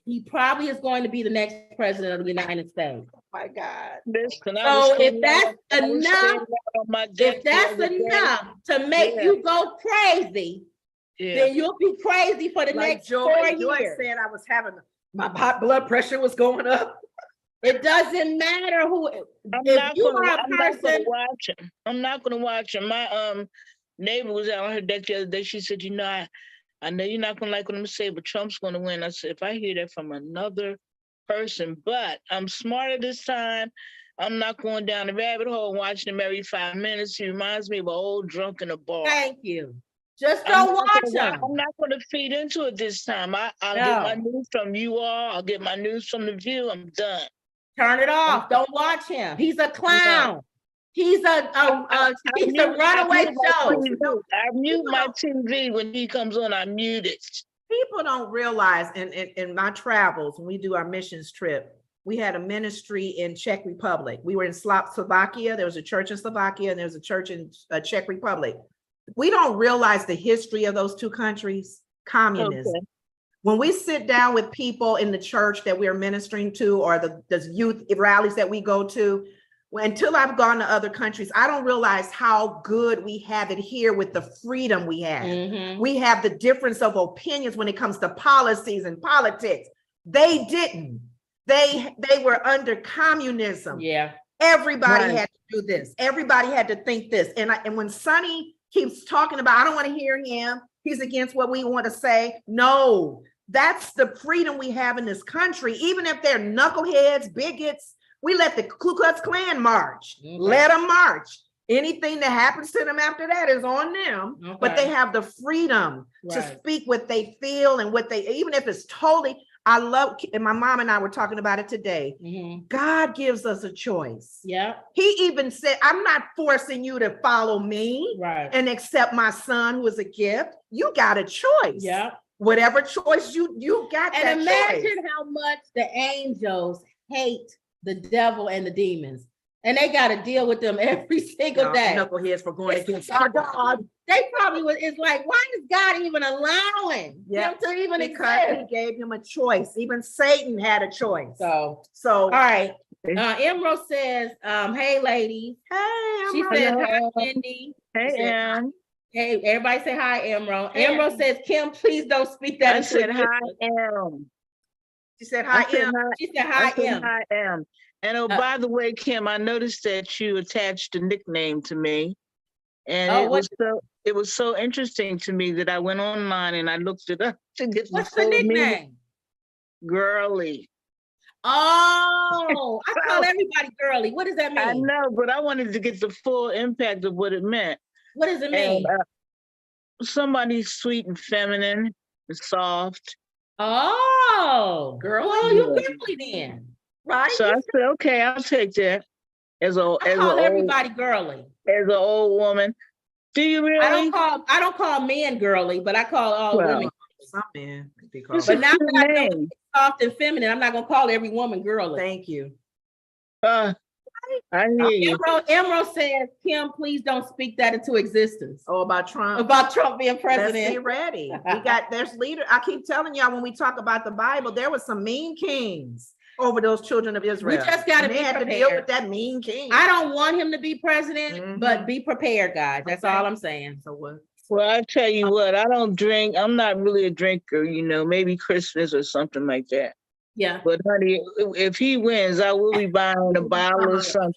Speaker 1: he probably is going to be the next president of the United States.
Speaker 2: Oh my God.
Speaker 3: Listen,
Speaker 1: So if that's enough, if that's
Speaker 3: enough,
Speaker 1: enough to make
Speaker 3: Yeah.
Speaker 1: you go crazy,
Speaker 3: yeah.
Speaker 1: then you'll be crazy for the
Speaker 2: Like
Speaker 1: next
Speaker 2: Joy
Speaker 1: 4
Speaker 2: said,
Speaker 1: years.
Speaker 2: I was having my blood pressure was going up.
Speaker 1: It doesn't matter who.
Speaker 3: I'm
Speaker 1: If
Speaker 3: not
Speaker 1: you
Speaker 3: gonna,
Speaker 1: are a
Speaker 3: I'm not gonna
Speaker 1: person,
Speaker 3: watch him. I'm not gonna watch him. My neighbor was out on her deck the other day. She said, I know you're not gonna like what I'm saying, but Trump's gonna win. I said, if I hear that from another person, but I'm smarter this time. I'm not going down the rabbit hole watching him every 5 minutes. He reminds me of an old drunk in a bar.
Speaker 1: thank you. Just
Speaker 3: I'm
Speaker 1: don't
Speaker 3: not
Speaker 1: watch
Speaker 3: gonna-
Speaker 1: them.
Speaker 3: I'm not going to feed into it this time. I'll
Speaker 1: No.
Speaker 3: get my news from you all. I'll get my news from The View. I'm done.
Speaker 1: Turn it off. Don't watch him. He's a clown. He's a runaway show.
Speaker 3: I mute my TV when he comes on. I mute it.
Speaker 2: People don't realize in my travels, when we do our missions trip, we had a ministry in Czech Republic. We were in Slovakia. There was a church in Slovakia and there was a church in Czech Republic. We don't realize the history of those two countries, communism.
Speaker 3: Okay.
Speaker 2: When we sit down with people in the church that we're ministering to or the youth rallies that we go to, until I've gone to other countries, I don't realize how good we have it here with the freedom we have.
Speaker 1: Mhm.
Speaker 2: We have the difference of opinions when it comes to policies and politics. They didn't. They were under communism.
Speaker 1: Yeah.
Speaker 2: Everybody
Speaker 3: Right.
Speaker 2: had to do this. Everybody had to think this. And when Sonny keeps talking about, I don't want to hear him. He's against what we want to say. No, that's the freedom we have in this country. Even if they're knuckleheads, bigots, we let the Ku Klux Klan march.
Speaker 1: Okay.
Speaker 2: Let them march. Anything that happens to them after that is on them. But
Speaker 1: Okay.
Speaker 2: they have the freedom to
Speaker 1: Right.
Speaker 2: speak what they feel and what they, even if it's totally, I love, and my mom and I were talking about it today.
Speaker 1: Mhm.
Speaker 2: God gives us a choice.
Speaker 1: Yeah.
Speaker 2: He even said, I'm not forcing you to follow me
Speaker 1: Right.
Speaker 2: and accept my son who is a gift. You got a choice.
Speaker 1: Yeah.
Speaker 2: Whatever choice you got that
Speaker 1: And imagine
Speaker 2: choice.
Speaker 1: how much the angels hate the devil and the demons. And they got to deal with them every single day.
Speaker 2: Knuckleheads for going
Speaker 1: It's
Speaker 2: against
Speaker 1: our
Speaker 2: our God.
Speaker 1: They probably was, it's like, why is God even allowing
Speaker 2: Yeah,
Speaker 1: them to even
Speaker 2: Because he
Speaker 1: exist?
Speaker 2: gave him a choice. Even Satan had a choice.
Speaker 1: So,
Speaker 2: So,
Speaker 1: all right. Emerald says, hey, ladies.
Speaker 2: hey,
Speaker 1: She
Speaker 2: Emerald.
Speaker 1: said, hi,
Speaker 3: Hello.
Speaker 1: Wendy.
Speaker 3: Hey,
Speaker 1: said,
Speaker 3: Em.
Speaker 1: Hey, everybody say hi, Emerald.
Speaker 3: Hey.
Speaker 1: Emerald says, Kim, please don't speak that
Speaker 3: I
Speaker 1: into
Speaker 3: said, hi,
Speaker 1: existence."
Speaker 3: Em.
Speaker 2: She said, hi,
Speaker 3: I said,
Speaker 2: Em.
Speaker 3: hi.
Speaker 1: She said,
Speaker 3: I
Speaker 1: hi,
Speaker 3: said,
Speaker 1: Em.
Speaker 3: hi, Em. And oh, by the way, Kim, I noticed that you attached a nickname to me. And
Speaker 1: Oh,
Speaker 3: it was so interesting to me that I went online and I looked it up to get
Speaker 1: What's
Speaker 3: the
Speaker 1: the
Speaker 3: full meaning.
Speaker 1: nickname?
Speaker 3: Girly.
Speaker 1: Oh, I call everybody girly. What does that mean?
Speaker 3: I know, but I wanted to get the full impact of what it meant.
Speaker 1: What does it mean?
Speaker 3: And somebody sweet and feminine and soft.
Speaker 1: Oh,
Speaker 2: Girly.
Speaker 1: well, you girly then.
Speaker 2: Right?
Speaker 3: So I said, okay, I'll take that as
Speaker 1: I call everybody girly.
Speaker 3: as an old woman. Do you really?
Speaker 1: I don't call men girly, but I call all
Speaker 3: Well,
Speaker 1: women.
Speaker 2: Some men. They call
Speaker 3: It's
Speaker 1: But
Speaker 3: a
Speaker 1: now
Speaker 3: cute
Speaker 1: that I know
Speaker 3: name.
Speaker 1: soft and feminine, I'm not gonna call every woman girly.
Speaker 2: Thank you.
Speaker 3: I hear you.
Speaker 1: Emerald says, Kim, please don't speak that into existence.
Speaker 2: Oh, about Trump.
Speaker 1: About Trump being
Speaker 2: Let's
Speaker 1: president.
Speaker 2: be ready. There's leader. I keep telling y'all when we talk about the Bible, there were some mean kings. over those children of Israel.
Speaker 1: just gotta
Speaker 2: And they
Speaker 1: be
Speaker 2: had to deal
Speaker 1: prepared.
Speaker 2: with that mean king.
Speaker 1: I don't want him to be president, but be prepared, guys. That's
Speaker 2: Okay.
Speaker 1: all I'm saying.
Speaker 2: So what?
Speaker 3: Well, I tell you what, I don't drink. I'm not really a drinker, you know, maybe Christmas or something like that.
Speaker 1: Yeah.
Speaker 3: But honey, if he wins, I will be buying a bottle or something.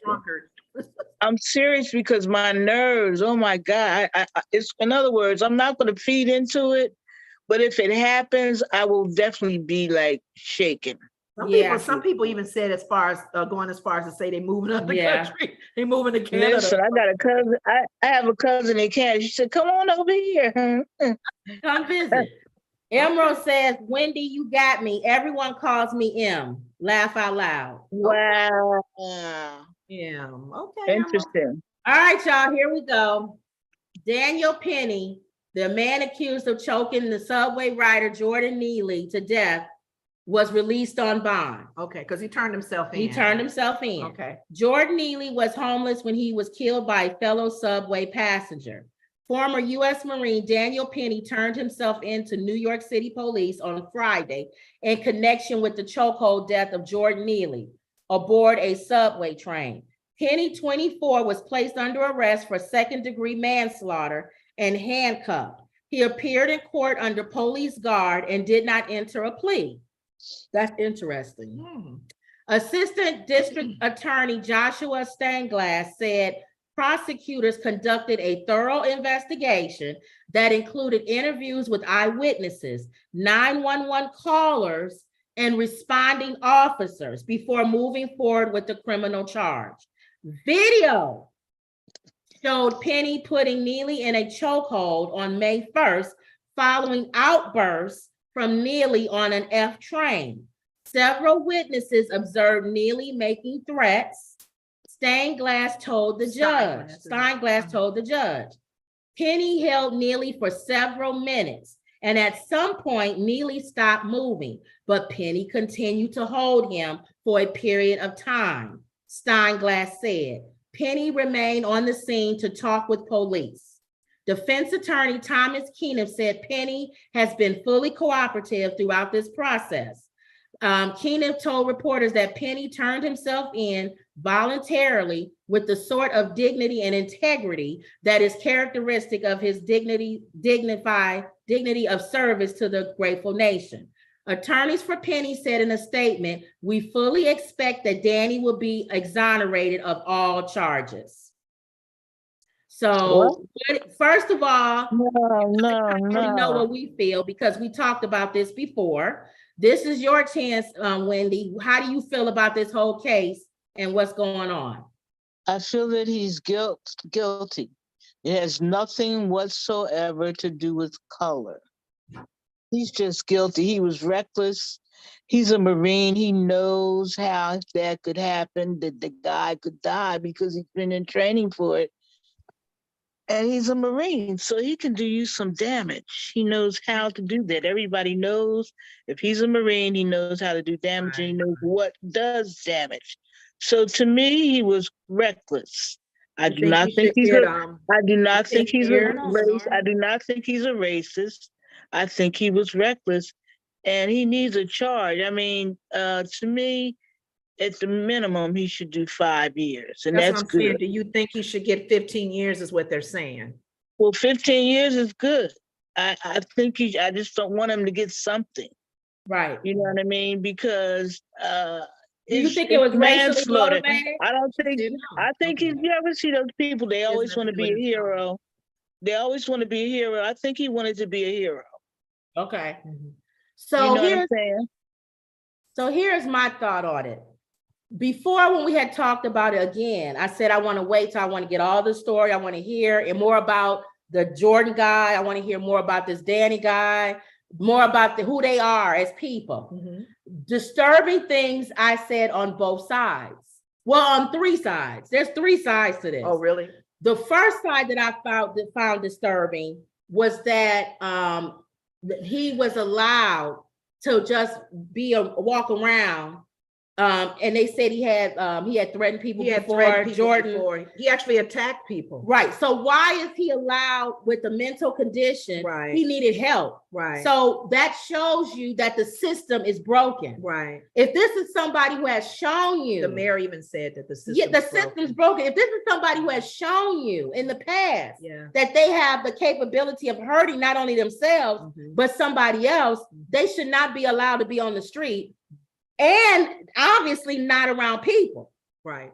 Speaker 3: I'm serious because my nerves, oh my God. It's, in other words, I'm not going to feed into it, but if it happens, I will definitely be like shaken.
Speaker 2: Some people even said as far as going as far as to say they moving out the country. They moving to Canada.
Speaker 3: Listen, I got a cousin. I have a cousin in Canada. She said, "Come on over here.
Speaker 1: Come visit." Emerald says, "Wendy, you got me. Everyone calls me M. Laugh out loud."
Speaker 3: Wow.
Speaker 2: Yeah. Okay.
Speaker 3: Interesting.
Speaker 1: All right, y'all, here we go. Daniel Penny, the man accused of choking the subway rider Jordan Neely to death, was released on bond.
Speaker 2: Okay, because he turned himself in.
Speaker 1: He turned himself in.
Speaker 2: Okay.
Speaker 1: Jordan Neely was homeless when he was killed by a fellow subway passenger. Former U.S. Marine Daniel Penny turned himself in to New York City police on Friday in connection with the chokehold death of Jordan Neely aboard a subway train. Penny, 24, was placed under arrest for second-degree manslaughter and handcuffed. He appeared in court under police guard and did not enter a plea. That's interesting. Assistant District Attorney Joshua Stanglass said prosecutors conducted a thorough investigation that included interviews with eyewitnesses, 911 callers, and responding officers before moving forward with the criminal charge. Video showed Penny putting Neely in a chokehold on May 1st following outbursts from Neely on an F train. Several witnesses observed Neely making threats. Steinglass told the judge. Penny held Neely for several minutes, and at some point, Neely stopped moving, but Penny continued to hold him for a period of time. Steinglass said. Penny remained on the scene to talk with police. Defense attorney Thomas Keenan said Penny has been fully cooperative throughout this process. Keenan told reporters that Penny turned himself in voluntarily with the sort of dignity and integrity that is characteristic of his dignity of service to the grateful nation. Attorneys for Penny said in a statement, "We fully expect that Danny will be exonerated of all charges." So, first of all,
Speaker 3: no.
Speaker 1: know what we feel because we talked about this before. This is your chance, Wendy. How do you feel about this whole case and what's going on?
Speaker 3: I feel that he's guilty. It has nothing whatsoever to do with color. He's just guilty. He was reckless. He's a Marine. He knows how that could happen, that the guy could die because he's been in training for it. And he's a Marine, so he can do you some damage. He knows how to do that. Everybody knows if he's a Marine, he knows how to do damage and he knows what does damage. So to me, he was reckless. I do not think he's a racist. I think he was reckless and he needs a charge. I mean, to me, at the minimum, he should do 5 years. And that's good.
Speaker 2: Saying. Do you think he should get 15 years is what they're saying?
Speaker 3: Well, 15 years is good. I think I just don't want him to get something.
Speaker 1: Right.
Speaker 3: You know what I mean? Because
Speaker 1: do you think it was racially motivated?
Speaker 3: I think you ever see those people, they always want to be a hero. They always want to be a hero. I think he wanted to be a hero.
Speaker 1: Okay. So
Speaker 3: you know what I'm saying?
Speaker 1: So here's my thought on it. Before, when we had talked about it again, I said, I want to wait till I want to get all the story. I want to hear and more about the Jordan guy. I want to hear more about this Danny guy, more about who they are as people. Disturbing things I said on both sides. Well, on 3 sides. There's 3 sides to this.
Speaker 2: Oh, really?
Speaker 1: The first side that I found disturbing was that he was allowed to just walk around And they said he had threatened people
Speaker 2: He had
Speaker 1: before.
Speaker 2: threatened people
Speaker 1: Jordan.
Speaker 2: before. He actually attacked people.
Speaker 1: Right. So why is he allowed with the mental condition?
Speaker 2: Right.
Speaker 1: He needed help.
Speaker 2: Right.
Speaker 1: So that shows you that the system is broken.
Speaker 2: Right.
Speaker 1: If this is somebody who has shown you,
Speaker 2: The mayor even said that the system.
Speaker 1: yeah, the system's broken. If this is somebody who has shown you in the past
Speaker 2: Yeah.
Speaker 1: that they have the capability of hurting not only themselves,
Speaker 2: Mhm.
Speaker 1: but somebody else, they should not be allowed to be on the street and obviously not around people.
Speaker 2: Right.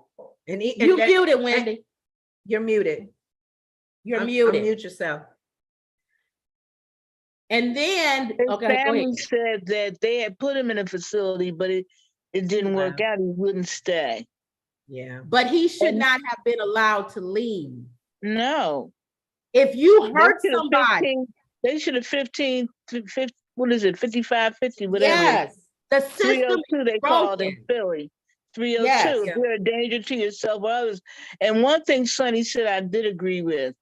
Speaker 1: You muted, Wendy.
Speaker 2: You're muted.
Speaker 1: You're muted.
Speaker 2: Unmute yourself.
Speaker 1: And then,
Speaker 3: His
Speaker 1: okay, go
Speaker 3: family
Speaker 1: ahead.
Speaker 3: said that they had put him in a facility, but it didn't work out. He wouldn't stay.
Speaker 2: Yeah.
Speaker 1: But he should not have been allowed to leave.
Speaker 3: No.
Speaker 1: If you hurt
Speaker 3: They should have
Speaker 1: somebody,
Speaker 3: they should have 50, what is it, 55, 50, whatever.
Speaker 1: yes, the system
Speaker 3: 302 they called in
Speaker 1: broken.
Speaker 3: Philly. 302,
Speaker 1: Yes.
Speaker 3: if you're a danger to yourself or others. And one thing Sonny said I did agree with.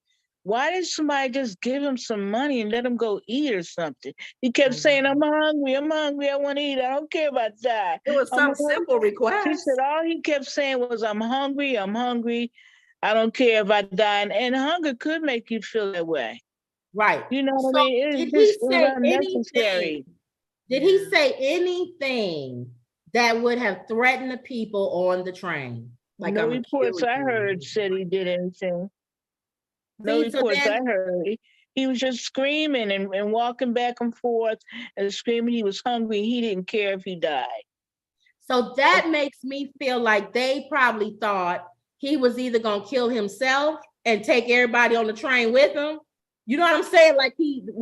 Speaker 3: Why didn't somebody just give him some money and let him go eat or something? He kept saying, I'm hungry, I want to eat, I don't care about that.
Speaker 2: It was some simple request.
Speaker 3: He said all he kept saying was, I'm hungry, I don't care if I die. And hunger could make you feel that way.
Speaker 1: Right.
Speaker 3: You know what
Speaker 1: So
Speaker 3: I mean?
Speaker 1: did
Speaker 3: It's
Speaker 1: he
Speaker 3: just
Speaker 1: say
Speaker 3: unnecessary.
Speaker 1: anything? Did he say anything that would have threatened the people on the train?
Speaker 2: Like
Speaker 3: No
Speaker 2: I'm
Speaker 3: reports
Speaker 2: killing
Speaker 3: I
Speaker 2: you.
Speaker 3: heard said he did anything. No
Speaker 1: See, so
Speaker 3: reports
Speaker 1: then-
Speaker 3: I heard. He was just screaming and walking back and forth and screaming he was hungry. He didn't care if he died.
Speaker 1: So that makes me feel like they probably thought he was either gonna kill himself and take everybody on the train with him. You know what I'm saying? Like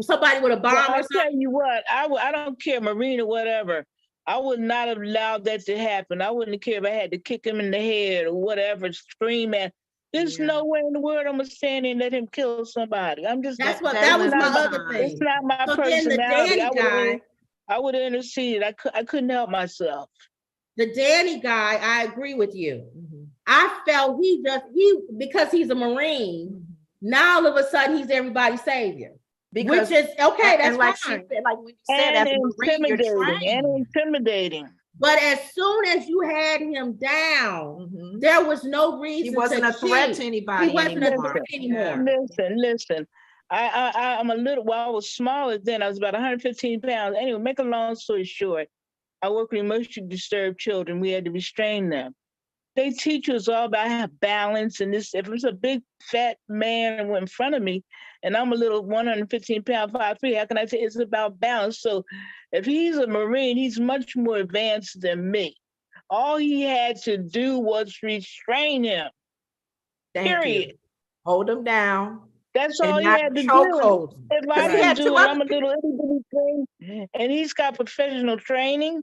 Speaker 1: somebody with a bomb
Speaker 3: Well,
Speaker 1: or
Speaker 3: I'll
Speaker 1: something.
Speaker 3: tell you what, I don't care, Marine or whatever. I would not have allowed that to happen. I wouldn't care if I had to kick him in the head or whatever, scream at. There's no way in the world I'm gonna stand there and let him kill somebody. I'm just
Speaker 1: That was
Speaker 2: that's
Speaker 1: my
Speaker 2: not
Speaker 1: other
Speaker 2: fine.
Speaker 1: thing.
Speaker 3: It's not my
Speaker 1: So then the
Speaker 3: personality.
Speaker 1: Danny
Speaker 3: I would have interceded. I couldn't help myself.
Speaker 1: The Danny guy, I agree with you.
Speaker 2: Mhm.
Speaker 1: I felt because he's a Marine, now all of a sudden he's everybody's savior.
Speaker 2: Because
Speaker 1: Which is okay, that's
Speaker 2: and like she
Speaker 1: fine.
Speaker 2: said, like when you said,
Speaker 3: And
Speaker 2: as a Marine, you're trained.
Speaker 3: intimidating.
Speaker 1: But as soon as you had him down,
Speaker 2: Mhm.
Speaker 1: there was no reason.
Speaker 2: He wasn't a threat to anybody.
Speaker 1: He wasn't
Speaker 2: anymore.
Speaker 1: a threat anymore.
Speaker 3: Listen. I'm a little. Well, I was smaller then. I was about 115 pounds. Anyway, make a long story short, I work with emotionally disturbed children. We had to restrain them. They teach us all about balance and this. If it's a big fat man in front of me, and I'm a little 115 pound, 5'3", how can I say it's about balance? So, if he's a Marine, he's much more advanced than me. All he had to do was restrain him.
Speaker 2: Thank
Speaker 3: Period.
Speaker 2: you. Hold him down.
Speaker 3: That's
Speaker 2: And
Speaker 3: all he
Speaker 2: not
Speaker 3: had to
Speaker 2: chokehold
Speaker 3: do.
Speaker 2: him.
Speaker 3: If I
Speaker 2: Because he
Speaker 3: can
Speaker 2: had
Speaker 3: do
Speaker 2: two
Speaker 3: it,
Speaker 2: other
Speaker 3: I'm a little itty bitty thing, and he's got professional training.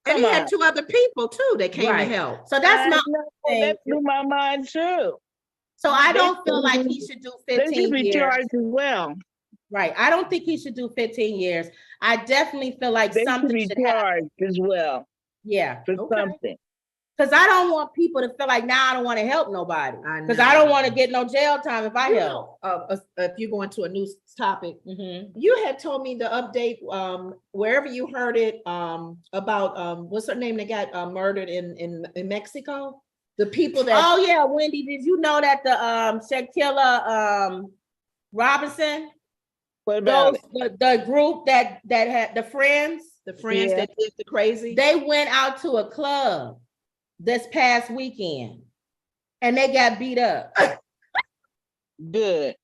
Speaker 2: And he had two other people too that came
Speaker 1: Right.
Speaker 2: to help.
Speaker 1: So that's my thing.
Speaker 3: That blew my mind too.
Speaker 1: So I don't feel like he should do
Speaker 3: They should
Speaker 1: 15
Speaker 3: be
Speaker 1: years.
Speaker 3: charged as well.
Speaker 1: Right. I don't think he should do 15 years. I definitely feel like
Speaker 3: They should
Speaker 1: something
Speaker 3: be
Speaker 1: should happen.
Speaker 3: charged as well
Speaker 1: Yeah.
Speaker 3: for
Speaker 1: Okay.
Speaker 3: something.
Speaker 1: Because I don't want people to feel like now I don't want to help nobody.
Speaker 2: I
Speaker 1: Because
Speaker 2: know.
Speaker 1: I don't want to get no jail time if I
Speaker 2: You
Speaker 1: help.
Speaker 2: know, if you go into a new topic,
Speaker 1: Mhm.
Speaker 2: you had told me the update, wherever you heard it, about, what's her name that got murdered in Mexico? The people that,
Speaker 1: Oh yeah, Wendy, did you know that the Shaquilla Robinson,
Speaker 3: What about
Speaker 1: the group that had the friends,
Speaker 2: the friends
Speaker 3: Yeah.
Speaker 2: that did the crazy?
Speaker 1: they went out to a club this past weekend and they got beat up.
Speaker 3: Good.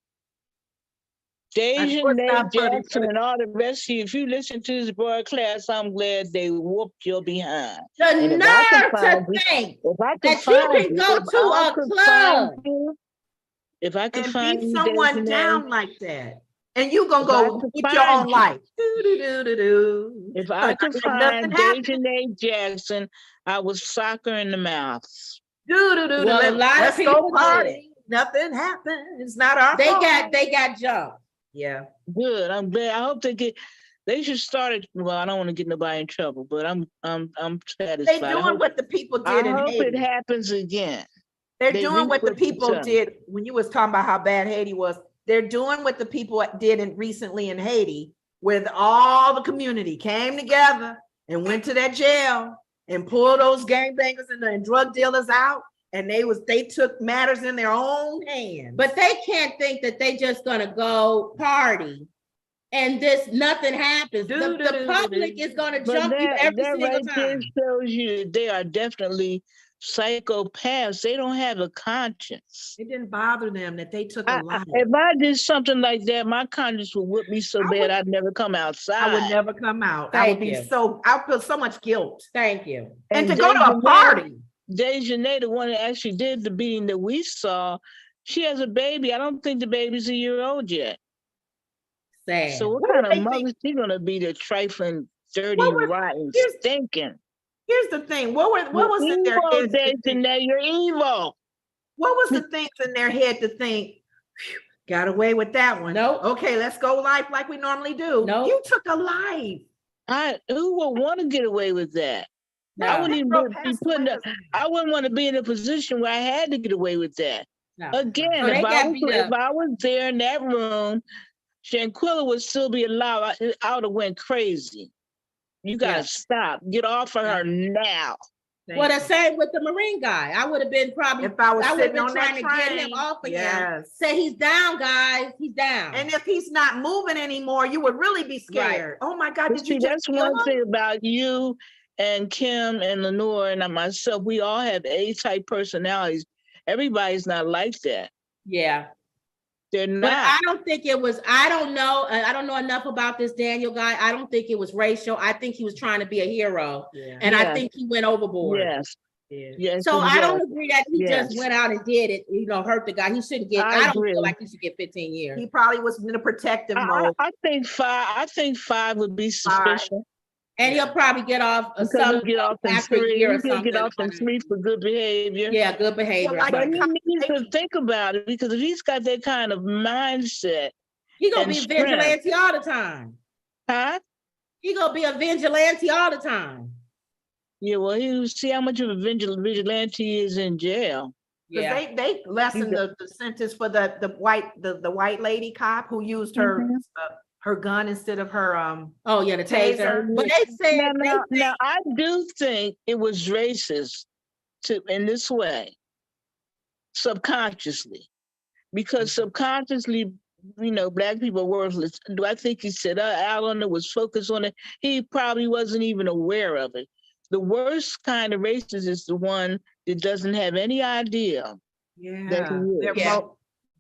Speaker 3: Deja,
Speaker 2: course
Speaker 3: Nate
Speaker 2: not funny,
Speaker 3: Jackson,
Speaker 2: but-
Speaker 3: and all the rest of you, if you listen to this broadcast, I'm glad they whooped your behind.
Speaker 1: The
Speaker 3: And if I can
Speaker 1: nerve to
Speaker 3: find you-
Speaker 1: think
Speaker 3: If I could
Speaker 1: that you
Speaker 3: find
Speaker 1: can go
Speaker 3: if
Speaker 1: to
Speaker 3: I
Speaker 1: a
Speaker 3: could
Speaker 1: club.
Speaker 3: find you- If I could
Speaker 2: And
Speaker 3: find
Speaker 2: beat
Speaker 3: you,
Speaker 2: someone
Speaker 3: Deja,
Speaker 2: down like that. And you gonna
Speaker 3: If I
Speaker 2: go
Speaker 3: could
Speaker 2: get your
Speaker 3: find
Speaker 2: own
Speaker 3: you.
Speaker 2: life. Do-do-do-do-do.
Speaker 3: if I could
Speaker 2: Like
Speaker 3: find
Speaker 2: nothing happened.
Speaker 3: Deja Nate Jackson, I would sock her in the mouth.
Speaker 2: Do-do-do-do.
Speaker 1: Well, a lot of
Speaker 2: Let's go
Speaker 1: people
Speaker 2: party. Nothing happened. It's not our
Speaker 1: they
Speaker 2: fault.
Speaker 1: got jumped.
Speaker 2: Yeah.
Speaker 3: Good. I'm glad. I hope they should start it. Well, I don't want to get nobody in trouble, but I'm satisfied.
Speaker 2: They doing what the people
Speaker 3: I
Speaker 2: did in
Speaker 3: hope it
Speaker 2: Haiti.
Speaker 3: happens again.
Speaker 2: They're
Speaker 3: they
Speaker 2: doing what the
Speaker 3: requit
Speaker 2: people
Speaker 3: themselves.
Speaker 2: did when you was talking about how bad Haiti was. They're doing what the people did recently in Haiti, where all the community came together and went to that jail and pull those gangbangers and drug dealers out. And they took matters in their own hands.
Speaker 1: But they can't think that they just gonna go party and nothing happens. The public is gonna jump you every single
Speaker 3: right there
Speaker 1: time.
Speaker 3: shows you that they are definitely psychopaths. They don't have a conscience.
Speaker 2: It didn't bother them that they took a life.
Speaker 3: If I did something like that, my conscience would whip me so bad I'd never come outside.
Speaker 2: I would never come out.
Speaker 1: Thank
Speaker 2: I would be
Speaker 1: you.
Speaker 2: I feel so much guilt.
Speaker 1: Thank you.
Speaker 2: And to go to a party.
Speaker 3: Dejanay, the one that actually did the beating that we saw, she has a baby. I don't think the baby's a year old yet.
Speaker 1: Sad.
Speaker 3: So what kind of mother is she gonna be? The trifling, dirty, rotten, stinking.
Speaker 2: Here's the thing. What was in their head?
Speaker 3: Dejanay, you're evil.
Speaker 2: What was the things in their head to think? Got away with that one.
Speaker 1: Nope.
Speaker 2: Okay, let's go life like we normally do.
Speaker 1: Nope.
Speaker 2: You took a life.
Speaker 3: Who would want to get away with that?
Speaker 1: No.
Speaker 3: I wouldn't even be I wouldn't want to be in a position where I had to get away with that.
Speaker 1: No.
Speaker 3: Again,
Speaker 1: So they got beat
Speaker 3: if
Speaker 1: up.
Speaker 3: I was there in that room, Shanquilla would still be alive. I would have went crazy. You gotta stop. Get off of her now.
Speaker 1: Well, the same with the Marine guy. I would have been probably,
Speaker 2: If I was
Speaker 1: would have
Speaker 2: sitting
Speaker 1: been
Speaker 2: on
Speaker 1: trying
Speaker 2: that
Speaker 1: to
Speaker 2: train,
Speaker 1: get him off of him.
Speaker 2: yes.
Speaker 1: Say he's down, guys. He's down.
Speaker 2: And if he's not moving anymore, you would really be scared. Oh my God,
Speaker 3: But
Speaker 2: did you
Speaker 3: see,
Speaker 2: just
Speaker 3: that's
Speaker 2: kill
Speaker 3: one
Speaker 2: him?
Speaker 3: thing about you and Kim and Lenore and myself. We all have A-type personalities. Everybody's not like that.
Speaker 1: Yeah.
Speaker 3: They're
Speaker 1: But
Speaker 3: not.
Speaker 1: I don't think it was, I don't know enough about this Daniel guy. I don't think it was racial. I think he was trying to be a hero.
Speaker 2: Yeah.
Speaker 1: And I
Speaker 3: Yes.
Speaker 1: think he went overboard.
Speaker 3: Yes.
Speaker 2: Yeah.
Speaker 3: Yes.
Speaker 1: So I
Speaker 3: yes.
Speaker 1: don't agree that he
Speaker 3: Yes.
Speaker 1: just went out and did it, hurt the guy. He shouldn't get,
Speaker 3: I
Speaker 1: I don't
Speaker 3: agree.
Speaker 1: feel like he should get 15 years.
Speaker 2: He probably was in a protective mode.
Speaker 3: I think 5. I think 5 would be sufficient.
Speaker 1: And he'll probably get off
Speaker 3: Because
Speaker 1: some
Speaker 3: he'll get off in
Speaker 1: after a
Speaker 3: 3.
Speaker 1: year or
Speaker 3: He'll
Speaker 1: something.
Speaker 3: get off in 3 for good behavior.
Speaker 1: Yeah, good behavior.
Speaker 2: Well, like
Speaker 3: But
Speaker 1: But
Speaker 3: he needs to think about it, because if he's got that kind of mindset,
Speaker 1: he gonna
Speaker 3: and
Speaker 1: be a
Speaker 3: strength.
Speaker 1: vigilante all the time.
Speaker 3: huh?
Speaker 1: He gonna be a vigilante all the time.
Speaker 3: Yeah, well, he see how much of a vigilante he is in jail.
Speaker 2: Because they lessened the sentence for the white lady cop who used her gun instead of her
Speaker 1: Oh yeah, the taser.
Speaker 2: Taser.
Speaker 1: But they said
Speaker 3: Now, I do think it was racist in this way, subconsciously, because subconsciously, Black people are worthless. Do I think he said Alan was focused on it? He probably wasn't even aware of it. The worst kind of racist is the one that doesn't have any idea.
Speaker 2: Yeah.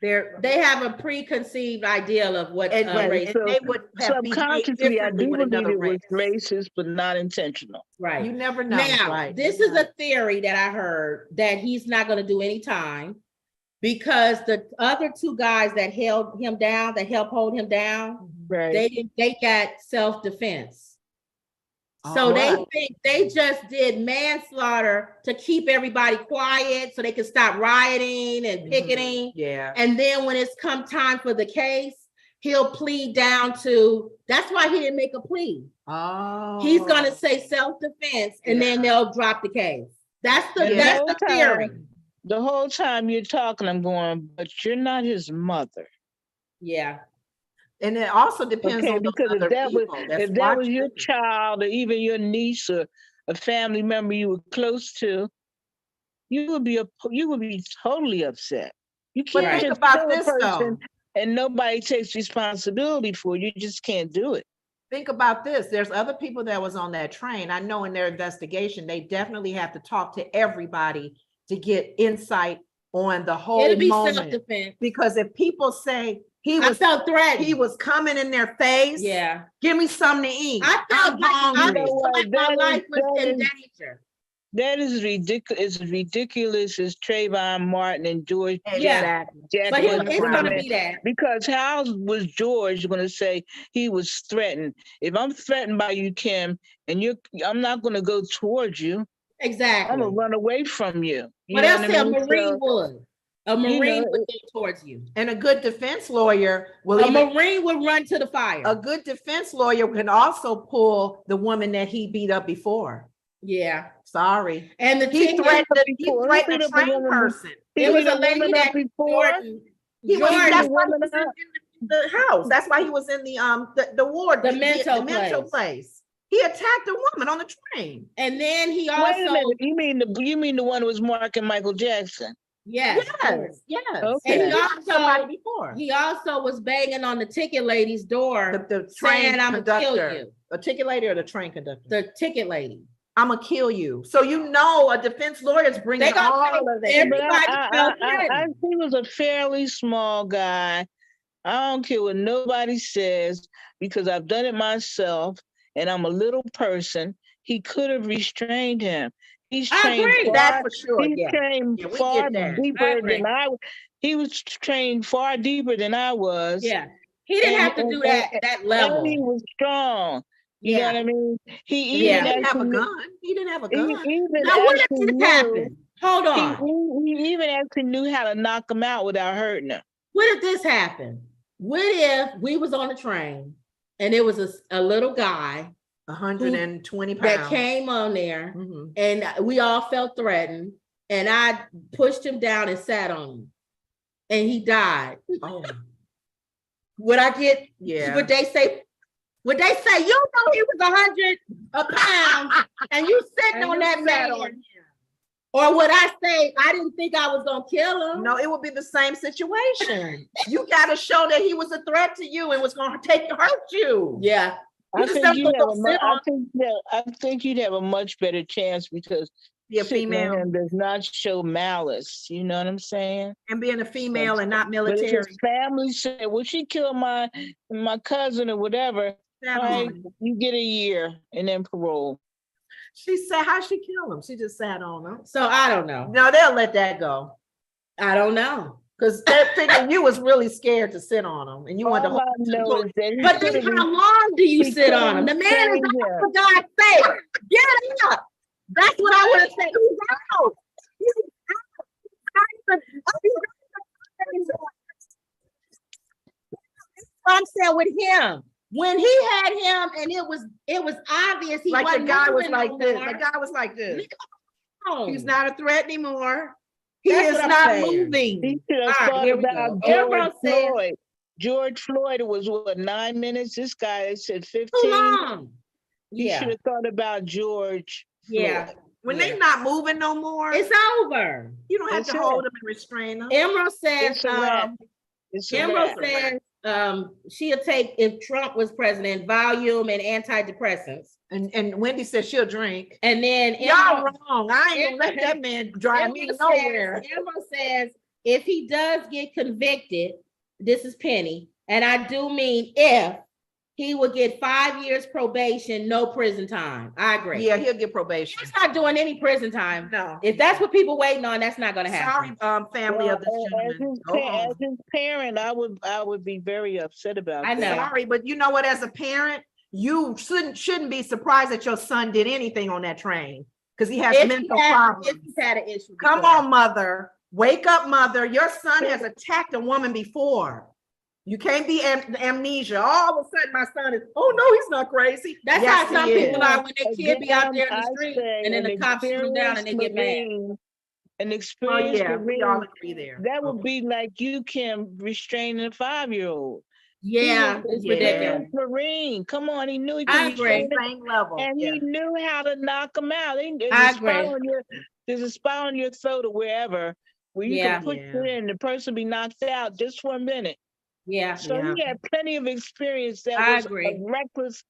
Speaker 1: they have a preconceived ideal of what race.
Speaker 2: And they would have
Speaker 3: Subconsciously, I do
Speaker 2: with
Speaker 3: believe
Speaker 2: another
Speaker 3: it was
Speaker 2: race.
Speaker 3: racist, but not intentional.
Speaker 1: Right.
Speaker 2: You never know.
Speaker 1: Now,
Speaker 2: right.
Speaker 1: this is a theory that I heard that he's not going to do any time because the other 2 guys that held him down, that helped hold him down,
Speaker 3: Right.
Speaker 1: they got self-defense. So they think they just did manslaughter to keep everybody quiet so they can stop rioting and picketing.
Speaker 2: Yeah.
Speaker 1: And then when it's come time for the case, he'll plead down to, that's why he didn't make a plea.
Speaker 2: Oh.
Speaker 1: He's gonna say self-defense and then they'll drop the case. That's the theory.
Speaker 3: The whole time you're talking, I'm going, but you're not his mother.
Speaker 1: Yeah.
Speaker 2: And it also depends on
Speaker 3: because if that was your child or even your niece or a family member you were close to, you would be totally upset. You can't
Speaker 2: think
Speaker 3: just
Speaker 2: about
Speaker 3: kill
Speaker 2: this,
Speaker 3: a person
Speaker 2: though.
Speaker 3: and nobody takes responsibility for it. You just can't do it.
Speaker 2: Think about this. There's other people that was on that train. I know in their investigation, they definitely have to talk to everybody to get insight on the whole
Speaker 1: It'll be
Speaker 2: moment.
Speaker 1: self-defense.
Speaker 2: Because if people say
Speaker 1: I felt threatened.
Speaker 2: he was coming in their face,
Speaker 1: Yeah.
Speaker 2: give me something to eat.
Speaker 1: I felt
Speaker 2: hungry.
Speaker 1: like my life was in danger.
Speaker 3: That is ridiculous. As ridiculous as Trayvon Martin and George.
Speaker 1: Yeah.
Speaker 3: Jack
Speaker 1: But
Speaker 3: was
Speaker 1: it's gonna
Speaker 3: running.
Speaker 1: be that.
Speaker 3: Because how was George going to say he was threatened? If I'm threatened by you, Kim, and I'm not going to go towards you.
Speaker 1: Exactly.
Speaker 3: I'm going to run away from you.
Speaker 1: What else a Marine would? A Marine would go towards you.
Speaker 2: And a good defense lawyer will
Speaker 1: Marine would run to the fire.
Speaker 2: A good defense lawyer can also pull the woman that he beat up before.
Speaker 1: Yeah.
Speaker 2: Sorry.
Speaker 1: And
Speaker 2: he threatened a trained person.
Speaker 1: There was a lady that
Speaker 2: Jordan. That's why he was in the house. That's why he was in the ward,
Speaker 1: the mental place.
Speaker 2: He attacked a woman on the train.
Speaker 1: And then he
Speaker 3: Wait a
Speaker 1: also,
Speaker 3: minute. You mean the one who was marking Michael Jackson?
Speaker 1: yes.
Speaker 2: Yes.
Speaker 3: Okay.
Speaker 1: And
Speaker 2: Somebody before.
Speaker 1: he also was banging on the ticket lady's door,
Speaker 2: The train
Speaker 1: saying, "I'm gonna kill
Speaker 2: conductor,
Speaker 1: you."
Speaker 2: a ticket lady or the train conductor.
Speaker 1: The ticket lady.
Speaker 2: I'm gonna kill you. So you know, a defense lawyer's bringing
Speaker 1: They gonna
Speaker 2: all
Speaker 1: say
Speaker 2: of that.
Speaker 1: everybody felt
Speaker 3: I
Speaker 1: threatened.
Speaker 3: he was a fairly small guy. I don't care what nobody says because I've done it myself and I'm a little person. He could have restrained him. He's
Speaker 1: I
Speaker 3: trained
Speaker 1: agree.
Speaker 3: far,
Speaker 2: That's for sure.
Speaker 3: he's
Speaker 2: Yeah.
Speaker 3: trained
Speaker 2: Yeah, we
Speaker 3: far
Speaker 2: get that.
Speaker 1: I
Speaker 3: deeper
Speaker 1: agree.
Speaker 3: than he was trained far deeper than I was.
Speaker 1: Yeah. He didn't
Speaker 3: And-
Speaker 1: have to do that
Speaker 3: and he
Speaker 1: level.
Speaker 3: was strong. You know
Speaker 1: Yeah.
Speaker 3: what I mean? He
Speaker 2: He
Speaker 3: even
Speaker 2: didn't have a
Speaker 3: actually-
Speaker 2: gun. He didn't have a
Speaker 3: he
Speaker 2: gun.
Speaker 3: even
Speaker 1: Now, what if
Speaker 3: actually
Speaker 1: this
Speaker 3: knew-
Speaker 1: happened? Hold on.
Speaker 3: He even actually knew how to knock him out without hurting him.
Speaker 1: What if this happened? What if we was on the train and it was a little guy
Speaker 2: 120 pounds.
Speaker 1: that came on there
Speaker 2: Mhm.
Speaker 1: and we all felt threatened and I pushed him down and sat on him and he died?
Speaker 2: Oh,
Speaker 1: Would I get,
Speaker 2: yeah.
Speaker 1: would they say, you know he was 100 pounds and you sitting
Speaker 2: And
Speaker 1: on
Speaker 2: you
Speaker 1: that
Speaker 2: sat
Speaker 1: man?
Speaker 2: on him.
Speaker 1: Or would I say, I didn't think I was gonna kill him?
Speaker 2: No, it would be the same situation. You got to show that he was a threat to you and was going to hurt you.
Speaker 1: Yeah.
Speaker 3: I think you'd have a much better chance because
Speaker 2: Be a
Speaker 3: sitting on
Speaker 2: female
Speaker 3: him does not show malice. You know what I'm saying?
Speaker 2: and being a female and not
Speaker 3: But if
Speaker 2: military.
Speaker 3: his family said, "Well, she killed my cousin or whatever,"
Speaker 2: Sat
Speaker 3: right,
Speaker 2: on him.
Speaker 3: you get a year and then parole.
Speaker 2: She said, how'd she kill him? She just sat on him.
Speaker 1: So I don't know.
Speaker 2: No, they'll let that go.
Speaker 1: I don't know.
Speaker 2: Because that figure, you was really scared to sit on him and you wanted to
Speaker 3: All I know is that he
Speaker 1: But then
Speaker 3: could've-
Speaker 1: how long do you
Speaker 3: he
Speaker 1: sit on him? The
Speaker 3: could've
Speaker 1: man is
Speaker 3: restrained
Speaker 1: out,
Speaker 3: him.
Speaker 1: for God's sake. Get up. That's what I would have said. He's out. He's out. I'm saying with him. When he had him and it was obvious he
Speaker 2: like the
Speaker 1: wasn't
Speaker 2: guy was
Speaker 1: moving
Speaker 2: like
Speaker 1: no
Speaker 2: this.
Speaker 1: more.
Speaker 2: The guy was like this.
Speaker 1: Oh.
Speaker 2: He's not a threat anymore. He
Speaker 1: That's
Speaker 2: is
Speaker 1: what I'm
Speaker 2: not
Speaker 1: saying.
Speaker 2: moving.
Speaker 3: He should have
Speaker 1: All right,
Speaker 3: thought
Speaker 1: here we
Speaker 3: about
Speaker 1: go. Everyone
Speaker 3: George
Speaker 1: says-
Speaker 3: Floyd. George Floyd, it was what, 9 minutes? This guy said 15.
Speaker 1: Too long.
Speaker 3: He should
Speaker 1: Yeah.
Speaker 3: have thought about George
Speaker 1: Yeah.
Speaker 3: Floyd.
Speaker 2: When
Speaker 1: Yeah.
Speaker 2: they not moving no more,
Speaker 1: It's over.
Speaker 2: you don't have
Speaker 3: It's
Speaker 2: to
Speaker 3: it.
Speaker 2: hold them and restrain them.
Speaker 1: Emerald says,
Speaker 3: It's a wrap. It's a
Speaker 1: Emerald
Speaker 3: wrap.
Speaker 1: says, she'll take, if Trump was president, volume and antidepressants.
Speaker 2: And Wendy said she'll drink.
Speaker 1: And then
Speaker 2: Y'all
Speaker 1: Emerald,
Speaker 2: wrong. I ain't gonna let that man drive me nowhere.
Speaker 1: Emerald says, if he does get convicted, this is Penny, and I do mean if, he would get 5 years probation, no prison time. I agree.
Speaker 2: Yeah, he'll get probation.
Speaker 1: He's not doing any prison time.
Speaker 2: No.
Speaker 1: If that's what people waiting on, that's not gonna happen.
Speaker 2: Sorry, family
Speaker 3: Well,
Speaker 2: of this gentleman. Go
Speaker 3: as
Speaker 2: on.
Speaker 3: his parent, I would be very upset about
Speaker 1: I
Speaker 3: that.
Speaker 1: know.
Speaker 2: Sorry, but you know what? As a parent, you shouldn't be surprised that your son did anything on that train because he has mental problems.
Speaker 1: If he's had an issue.
Speaker 2: Come
Speaker 1: before.
Speaker 2: on, mother. Wake up, mother. Your son has attacked a woman before. You can't be amnesia. All of a sudden, my son is, oh no, he's not crazy.
Speaker 1: That's
Speaker 2: Yes,
Speaker 1: how some
Speaker 2: he
Speaker 1: people
Speaker 2: is.
Speaker 1: are when their kid be out there in the
Speaker 3: Again, I
Speaker 1: street
Speaker 3: say
Speaker 1: and then the
Speaker 3: an
Speaker 1: cops shoot them down and they get mad.
Speaker 3: An
Speaker 2: Oh
Speaker 3: experienced
Speaker 2: yeah, we
Speaker 3: Marine,
Speaker 2: all agree there.
Speaker 3: that would be like you can restrain a 5-year-old.
Speaker 1: Yeah, it's
Speaker 2: Yeah.
Speaker 1: ridiculous.
Speaker 3: Marine, come on, he knew he
Speaker 1: I
Speaker 3: could
Speaker 1: agree.
Speaker 3: restrain him,
Speaker 2: Same level.
Speaker 3: and
Speaker 2: Yeah.
Speaker 3: he knew how to knock him out.
Speaker 1: I agree.
Speaker 3: There's a spot on your throat or wherever where you
Speaker 1: Yeah.
Speaker 3: can put
Speaker 2: Yeah.
Speaker 3: it in, the person be knocked out just for a minute.
Speaker 1: Yeah,
Speaker 3: So
Speaker 2: Yeah.
Speaker 3: he had plenty of experience. That
Speaker 1: I
Speaker 3: was
Speaker 1: agree.
Speaker 3: a reckless,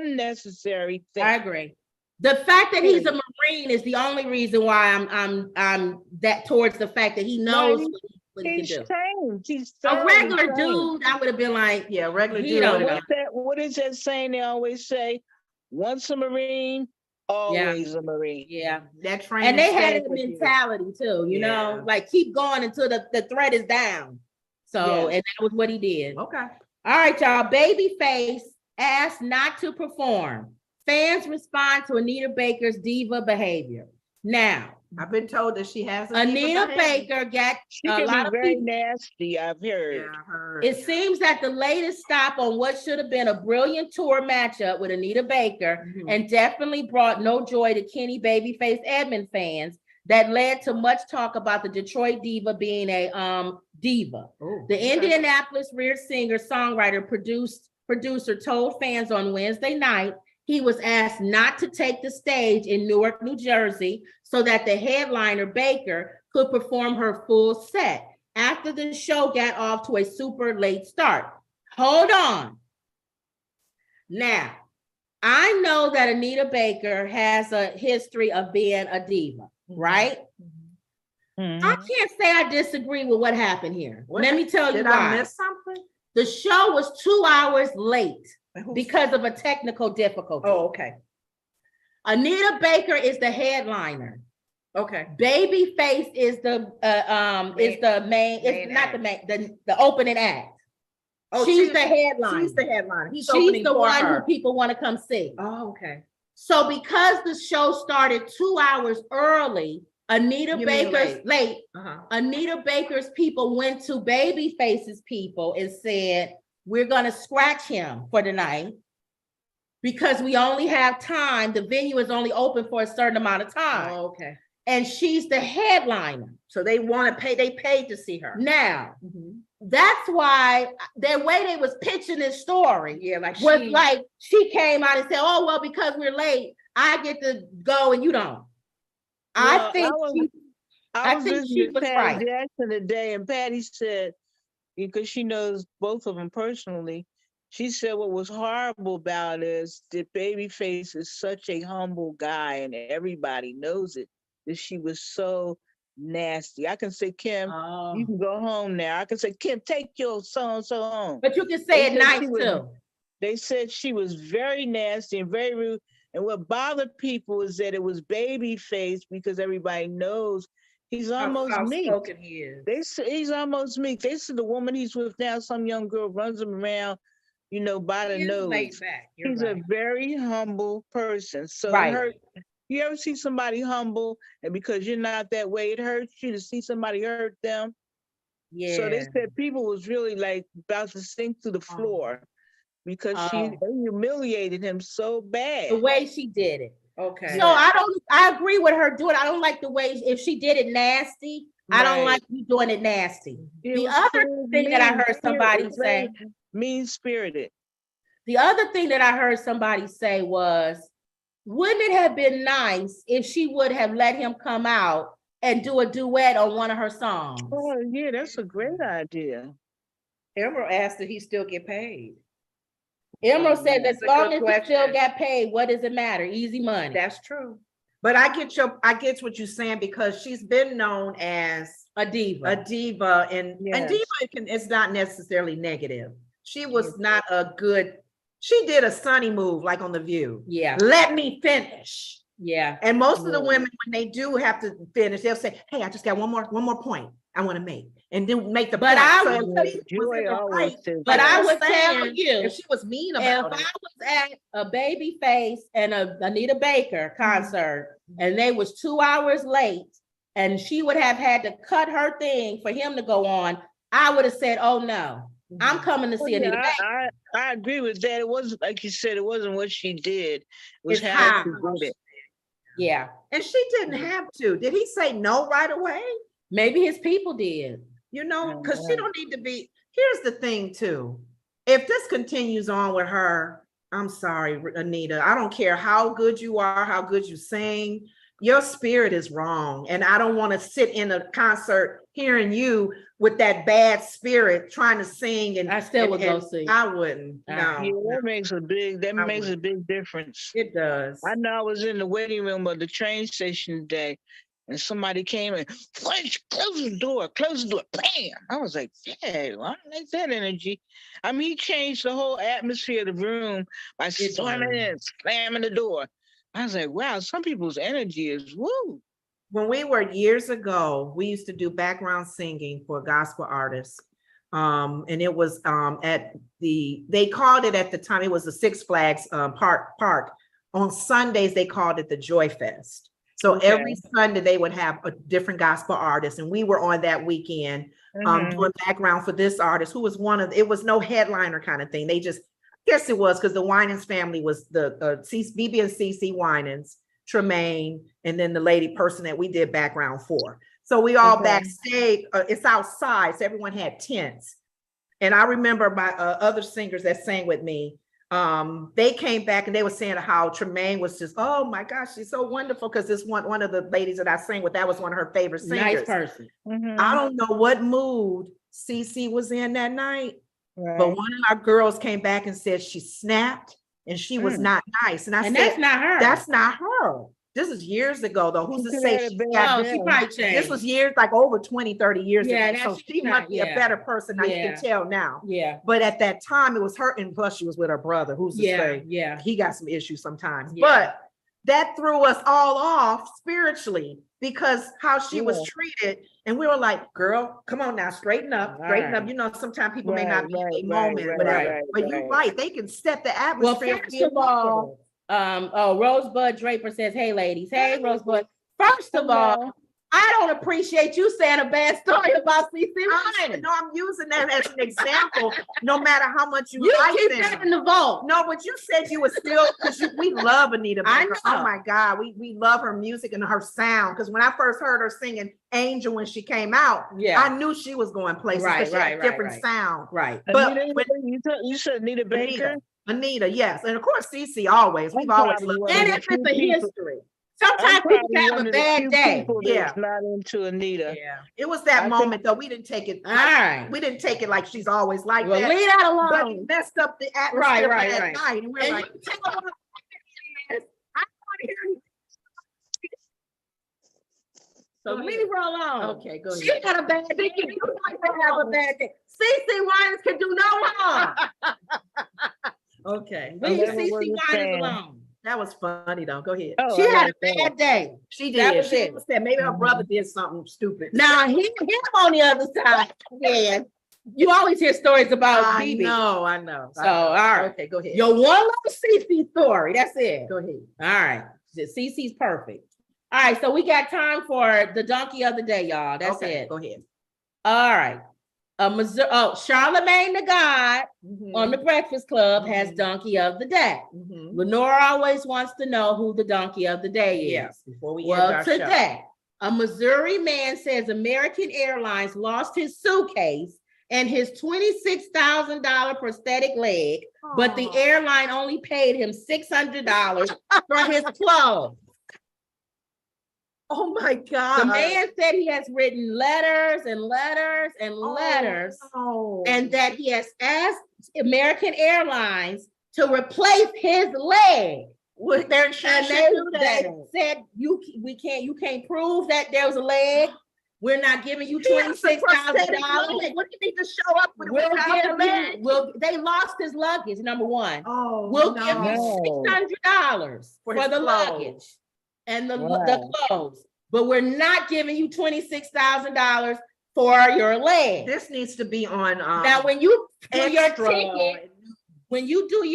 Speaker 3: unnecessary thing.
Speaker 1: I agree. The fact that he's a Marine is the only reason why I'm that towards the fact that he knows
Speaker 3: Right.
Speaker 1: what he
Speaker 3: He's
Speaker 1: can do.
Speaker 3: trained. He's
Speaker 1: A
Speaker 3: thoroughly
Speaker 1: regular
Speaker 3: trained.
Speaker 1: dude, I would have been like,
Speaker 2: Yeah, regular
Speaker 1: He
Speaker 2: dude.
Speaker 1: don't
Speaker 2: would
Speaker 1: know.
Speaker 2: have-
Speaker 3: What is that saying they always say? Once a Marine, always a Marine.
Speaker 1: yeah.
Speaker 2: That train.
Speaker 1: And they had
Speaker 2: stayed
Speaker 1: a
Speaker 2: with you.
Speaker 1: mentality too, you know,
Speaker 2: Yeah.
Speaker 1: like keep going until the threat is down. So,
Speaker 3: Yes.
Speaker 1: and that was what he did.
Speaker 2: Okay.
Speaker 1: All right, y'all. Babyface asked not to perform. Fans respond to Anita Baker's diva behavior. Now,
Speaker 2: I've been told that she has. a
Speaker 1: Anita
Speaker 2: diva
Speaker 1: Baker got
Speaker 3: She
Speaker 1: a
Speaker 3: can
Speaker 1: lot
Speaker 3: be
Speaker 1: of
Speaker 3: very
Speaker 1: people.
Speaker 3: nasty, I've heard.
Speaker 2: Yeah, I heard.
Speaker 1: It seems that the latest stop on what should have been a brilliant tour matchup with Anita Baker
Speaker 2: Mhm.
Speaker 1: and definitely brought no joy to Kenny Babyface Edmond fans that led to much talk about the Detroit diva being a diva.
Speaker 2: Ooh,
Speaker 1: The
Speaker 2: okay.
Speaker 1: Indianapolis rear singer, songwriter, producer told fans on Wednesday night he was asked not to take the stage in Newark, New Jersey, so that the headliner, Baker, could perform her full set after the show got off to a super late start. Hold on. Now, I know that Anita Baker has a history of being a diva, right? I can't say I disagree with what happened here. Let me tell you
Speaker 2: Did
Speaker 1: why.
Speaker 2: I miss something?
Speaker 1: The show was 2 hours late because of a technical difficulty.
Speaker 2: Oh, okay.
Speaker 1: Anita Baker is the headliner.
Speaker 2: Okay.
Speaker 1: Babyface is the main. It's not the main. The opening act.
Speaker 2: Oh,
Speaker 1: she's the headliner.
Speaker 2: She's the headliner.
Speaker 1: She's the one who people want to come see.
Speaker 2: Oh, okay.
Speaker 1: So because the show started 2 hours early, Anita Baker's late. Anita Baker's people went to Babyface's people and said, we're going to scratch him for the night because we only have time. The venue is only open for a certain amount of time.
Speaker 2: Oh, okay.
Speaker 1: And she's the headliner.
Speaker 2: So they want to pay, they paid to see her.
Speaker 1: Now, that's why the way they was pitching this story she came out and said, oh, well, because we're late, I get to go and you don't.
Speaker 3: Well,
Speaker 1: I think she was
Speaker 3: Patty
Speaker 1: right.
Speaker 3: Jackson today, and Patty said, because she knows both of them personally, she said what was horrible about it is that Babyface is such a humble guy, and everybody knows it, that she was so nasty. I can say, Kim, you can go home now. I can say, Kim, take your so-and-so home.
Speaker 1: But you can say it nice too.
Speaker 3: They said she was very nasty and very rude. And what bothered people is that it was Babyface because everybody knows he's almost meek.
Speaker 2: He is.
Speaker 3: They said he's almost meek. They said the woman he's with now, some young girl, runs him around, by the nose. He's a very humble person. So it hurt. You ever see somebody humble and because you're not that way, it hurts you to see somebody hurt them? Yeah. So they said people was really like about to sink to the floor. Because she humiliated him so bad.
Speaker 1: The way she did it.
Speaker 2: Okay.
Speaker 1: So I agree with her doing it. I don't like the way, if she did it nasty, I don't like you doing it nasty. The other thing that I heard somebody say.
Speaker 3: Mean-spirited.
Speaker 1: The other thing that I heard somebody say was, wouldn't it have been nice if she would have let him come out and do a duet on one of her songs?
Speaker 3: Oh, yeah, that's a great idea.
Speaker 2: Emerald asked that he still get paid.
Speaker 1: Emerald said, as long as you still got paid, what does it matter? Easy money.
Speaker 2: That's true. But I get what you're saying because she's been known as
Speaker 1: a diva.
Speaker 2: And diva it's not necessarily negative. She was not she did a Sunny move like on The View.
Speaker 1: Yeah.
Speaker 2: Let me finish.
Speaker 1: Yeah.
Speaker 2: And most of the women, when they do have to finish, they'll say, hey, I just got one more point I want to make. And then make the point.
Speaker 1: I was telling you,
Speaker 2: if she was mean about it.
Speaker 1: If I was at a Babyface and a Anita Baker concert and they was 2 hours late and she would have had to cut her thing for him to go on, I would have said, oh no, I'm coming to see Anita Baker.
Speaker 3: I agree with that. It wasn't, like you said, it wasn't what she did. It was how she did it.
Speaker 1: Yeah.
Speaker 2: And she didn't have to. Did he say no right away?
Speaker 1: Maybe his people did.
Speaker 2: Because she don't need to be. Here's the thing too. If this continues on with her, I'm sorry, Anita. I don't care how good you are, how good you sing. Your spirit is wrong. And I don't want to sit in a concert hearing you with that bad spirit trying to sing. And
Speaker 1: I still would go sing.
Speaker 2: I wouldn't. No.
Speaker 3: Yeah, that makes a big difference.
Speaker 2: It does.
Speaker 3: I know I was in the waiting room of the train station today. And somebody came and close the door, bam. I was like, yeah, I don't like that energy. I mean, he changed the whole atmosphere of the room by storming in, slamming the door. I was like, wow, some people's energy is woo.
Speaker 2: When we were years ago, we used to do background singing for gospel artists. And it was they called it at the time, it was the Six Flags Park. On Sundays, they called it the Joy Fest. So every Sunday they would have a different gospel artist, and we were on that weekend doing background for this artist who was it was no headliner kind of thing. They just, I guess it was because the Winans family was the BB and CC Winans, Tremaine, and then the lady person that we did background for. So we all backstage, it's outside, so everyone had tents. And I remember my other singers that sang with me, They came back and they were saying how Tremaine was just, oh my gosh, she's so wonderful. Cause this one of the ladies that I sang with, that was one of her favorite singers.
Speaker 1: Nice person.
Speaker 2: I don't know what mood Cece was in that night,
Speaker 3: Right.
Speaker 2: but one of our girls came back and said she snapped and she was not nice. And I said,
Speaker 1: that's not her.
Speaker 2: that's not her. This is years ago though. Who's to
Speaker 3: She
Speaker 2: say
Speaker 3: had a
Speaker 2: she
Speaker 3: bad
Speaker 2: got
Speaker 3: day.
Speaker 1: She probably changed.
Speaker 2: this was years, like over 20, 30 years
Speaker 1: Yeah,
Speaker 2: ago. So
Speaker 1: that's
Speaker 2: she
Speaker 1: not-
Speaker 2: must be a
Speaker 1: yeah.
Speaker 2: better person. Now you
Speaker 1: Yeah.
Speaker 2: can tell now.
Speaker 1: Yeah.
Speaker 2: But at that time, it was her, and plus she was with her brother. Who's to
Speaker 1: Yeah.
Speaker 2: say
Speaker 1: Yeah.
Speaker 2: he got some issues sometimes?
Speaker 1: Yeah.
Speaker 2: But that threw us all off spiritually because how she was treated, and we were like, "Girl, come on now, straighten up, straighten up."
Speaker 1: Right.
Speaker 2: You know, sometimes people may
Speaker 3: Right,
Speaker 2: not be in
Speaker 3: right,
Speaker 2: a moment,
Speaker 3: right,
Speaker 2: whatever.
Speaker 3: right,
Speaker 2: But you're
Speaker 3: right.
Speaker 2: right; they can set the
Speaker 1: Well,
Speaker 2: atmosphere.
Speaker 1: first of all, Rosebud Draper says, "Hey, ladies, hey, Rosebud." First of all, I don't appreciate you saying a bad story about CC Winans.
Speaker 2: No, I'm using that as an example. No matter how much you
Speaker 1: You
Speaker 2: like
Speaker 1: keep
Speaker 2: them.
Speaker 1: that in the vault.
Speaker 2: No, but you said you were still, because we love Anita
Speaker 1: I
Speaker 2: Baker.
Speaker 1: know.
Speaker 2: Oh my God, we love her music and her sound. Because when I first heard her singing Angel when she came out,
Speaker 1: Yeah.
Speaker 2: I knew she was going places.
Speaker 1: Right,
Speaker 2: Because she had
Speaker 1: right,
Speaker 2: a different
Speaker 1: right.
Speaker 2: sound.
Speaker 1: Right.
Speaker 2: But
Speaker 3: Anita, you said Anita Baker?
Speaker 2: Anita, yes. And of course, Cece always. We've always
Speaker 3: probably
Speaker 2: loved
Speaker 3: one
Speaker 2: her.
Speaker 1: And
Speaker 3: of
Speaker 1: if
Speaker 3: the
Speaker 1: it's a
Speaker 3: few people-
Speaker 1: history,
Speaker 3: I'm
Speaker 1: sometimes people
Speaker 3: probably
Speaker 1: can have
Speaker 3: one
Speaker 1: a
Speaker 3: of the
Speaker 1: bad
Speaker 3: few
Speaker 1: day.
Speaker 3: people
Speaker 2: Yeah.
Speaker 3: that's not into Anita.
Speaker 2: Yeah. It was that
Speaker 3: I
Speaker 2: moment though. We didn't take it.
Speaker 1: All right.
Speaker 2: We didn't take it like she's always like
Speaker 1: Well,
Speaker 2: that.
Speaker 1: leave that
Speaker 2: But
Speaker 1: alone.
Speaker 2: it messed up the atmosphere
Speaker 1: Right,
Speaker 2: for that
Speaker 1: right.
Speaker 2: night. And we're
Speaker 1: And
Speaker 2: like,
Speaker 1: you tell them, I want to hear you. So
Speaker 2: Go
Speaker 1: leave
Speaker 2: ahead.
Speaker 1: her alone.
Speaker 2: okay, go
Speaker 1: She
Speaker 2: ahead.
Speaker 1: had a bad day. You might have a bad day. CC Winans can do no harm.
Speaker 2: Okay.
Speaker 1: Leave
Speaker 3: never
Speaker 1: CC
Speaker 3: was a
Speaker 1: Winans
Speaker 3: fan.
Speaker 1: alone.
Speaker 2: That was funny though. Go ahead.
Speaker 3: Oh,
Speaker 1: She
Speaker 3: I
Speaker 1: had
Speaker 3: like
Speaker 1: a
Speaker 3: that.
Speaker 1: bad day.
Speaker 2: She
Speaker 1: That
Speaker 2: did.
Speaker 1: was
Speaker 2: She
Speaker 1: it.
Speaker 2: said maybe her brother did something stupid.
Speaker 1: Now him on the other side, man. You always hear stories about
Speaker 2: I
Speaker 1: BB.
Speaker 2: know, I know.
Speaker 1: So all right.
Speaker 2: Okay, go ahead.
Speaker 1: Your one little CC story. That's it.
Speaker 2: Go ahead.
Speaker 1: All right. CC's perfect. All right. So we got time for the donkey of the day, y'all. That's
Speaker 2: Okay,
Speaker 1: it.
Speaker 2: go ahead.
Speaker 1: All right. Charlemagne the God on the Breakfast Club has
Speaker 2: Mhm.
Speaker 1: donkey of the day.
Speaker 2: Mhm.
Speaker 1: Lenora always wants to know who the donkey of the day is.
Speaker 2: Yes, before we end
Speaker 1: Well,
Speaker 2: our show.
Speaker 1: today, a Missouri man says American Airlines lost his suitcase and his $26,000 prosthetic leg, but the
Speaker 2: Aw.
Speaker 1: airline only paid him $600 for his clothes.
Speaker 2: Oh my God.
Speaker 1: The man said he has written letters and letters and letters,
Speaker 2: Oh,
Speaker 1: and that he has asked American Airlines to replace his leg.
Speaker 2: with their
Speaker 1: And
Speaker 2: insurance
Speaker 1: they,
Speaker 2: do that.
Speaker 1: said you can't prove that there was a leg. We're not giving you
Speaker 2: He has a
Speaker 1: $26,000.
Speaker 2: prosthetic leg. What do you need to show up with?
Speaker 1: We'll
Speaker 2: without the
Speaker 1: give you,
Speaker 2: leg?
Speaker 1: they lost his luggage, number one.
Speaker 2: Oh,
Speaker 1: We'll
Speaker 2: no.
Speaker 1: give you $600
Speaker 2: For
Speaker 1: for
Speaker 2: his
Speaker 1: the
Speaker 2: clothes.
Speaker 1: luggage and the
Speaker 3: Wow.
Speaker 1: clothes, but we're not giving you $26,000 for your leg.
Speaker 2: This needs to be on
Speaker 1: Now, when you do your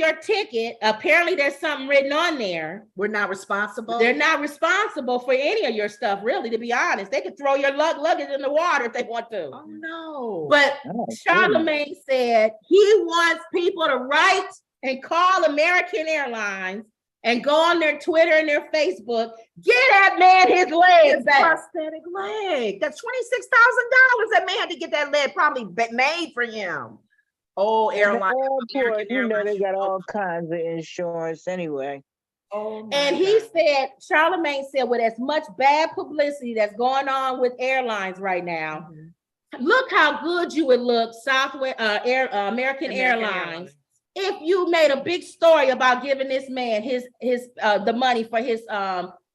Speaker 2: extra.
Speaker 1: ticket, apparently there's something written on there.
Speaker 2: We're not responsible.
Speaker 1: They're not responsible for any of your stuff, really, to be honest. They could throw your luggage in the water if they want to.
Speaker 2: Oh no.
Speaker 1: But
Speaker 3: Oh,
Speaker 1: Charlemagne said he wants people to write and call American Airlines and go on their Twitter and their Facebook, get that man his leg
Speaker 2: His
Speaker 1: back.
Speaker 2: prosthetic leg. That's $26,000. That man had to get that leg probably made for him. Oh, airline.
Speaker 3: Airport, you know, they got
Speaker 2: Airlines.
Speaker 3: all kinds of insurance anyway.
Speaker 2: Oh, my
Speaker 1: And he
Speaker 2: God.
Speaker 1: said, Charlemagne said, with as much bad publicity that's going on with airlines right now,
Speaker 2: Mhm.
Speaker 1: look how good you would look, Southwest American Airlines, if you made a big story about giving this man his the money for his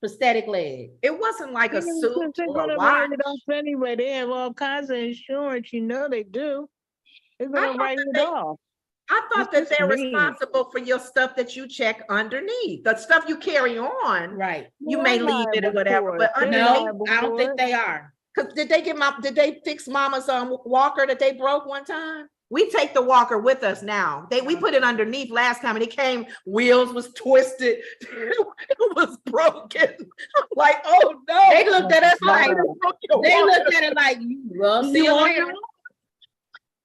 Speaker 1: prosthetic leg.
Speaker 2: It wasn't like a
Speaker 3: Since
Speaker 2: suit
Speaker 3: they're
Speaker 2: or
Speaker 3: gonna
Speaker 2: a
Speaker 3: write
Speaker 2: watch.
Speaker 3: it off anyway. They have all kinds of insurance, you know they do. They're
Speaker 2: I
Speaker 3: gonna
Speaker 2: thought
Speaker 3: write
Speaker 2: that
Speaker 3: it
Speaker 2: they-
Speaker 3: off.
Speaker 2: I thought that
Speaker 3: It's
Speaker 2: they're
Speaker 3: just me.
Speaker 2: responsible for your stuff that you check underneath. The stuff you carry on,
Speaker 1: Right.
Speaker 2: you
Speaker 3: Well,
Speaker 2: may
Speaker 3: I'm
Speaker 2: leave it or
Speaker 3: liable
Speaker 2: whatever,
Speaker 3: for
Speaker 2: but
Speaker 3: it. They're
Speaker 1: No,
Speaker 2: underneath.
Speaker 1: I don't
Speaker 3: for
Speaker 1: think
Speaker 3: it.
Speaker 1: they are.
Speaker 2: Cause did they fix Mama's walker that they broke one time? We take the walker with us now. We put it underneath last time and it came, wheels was twisted, it was broken. Like, oh no.
Speaker 1: They looked at us like,
Speaker 2: You broke your
Speaker 1: they
Speaker 2: walker.
Speaker 1: looked at it like, you love
Speaker 2: You
Speaker 1: seeing
Speaker 2: want
Speaker 1: oil.
Speaker 2: it?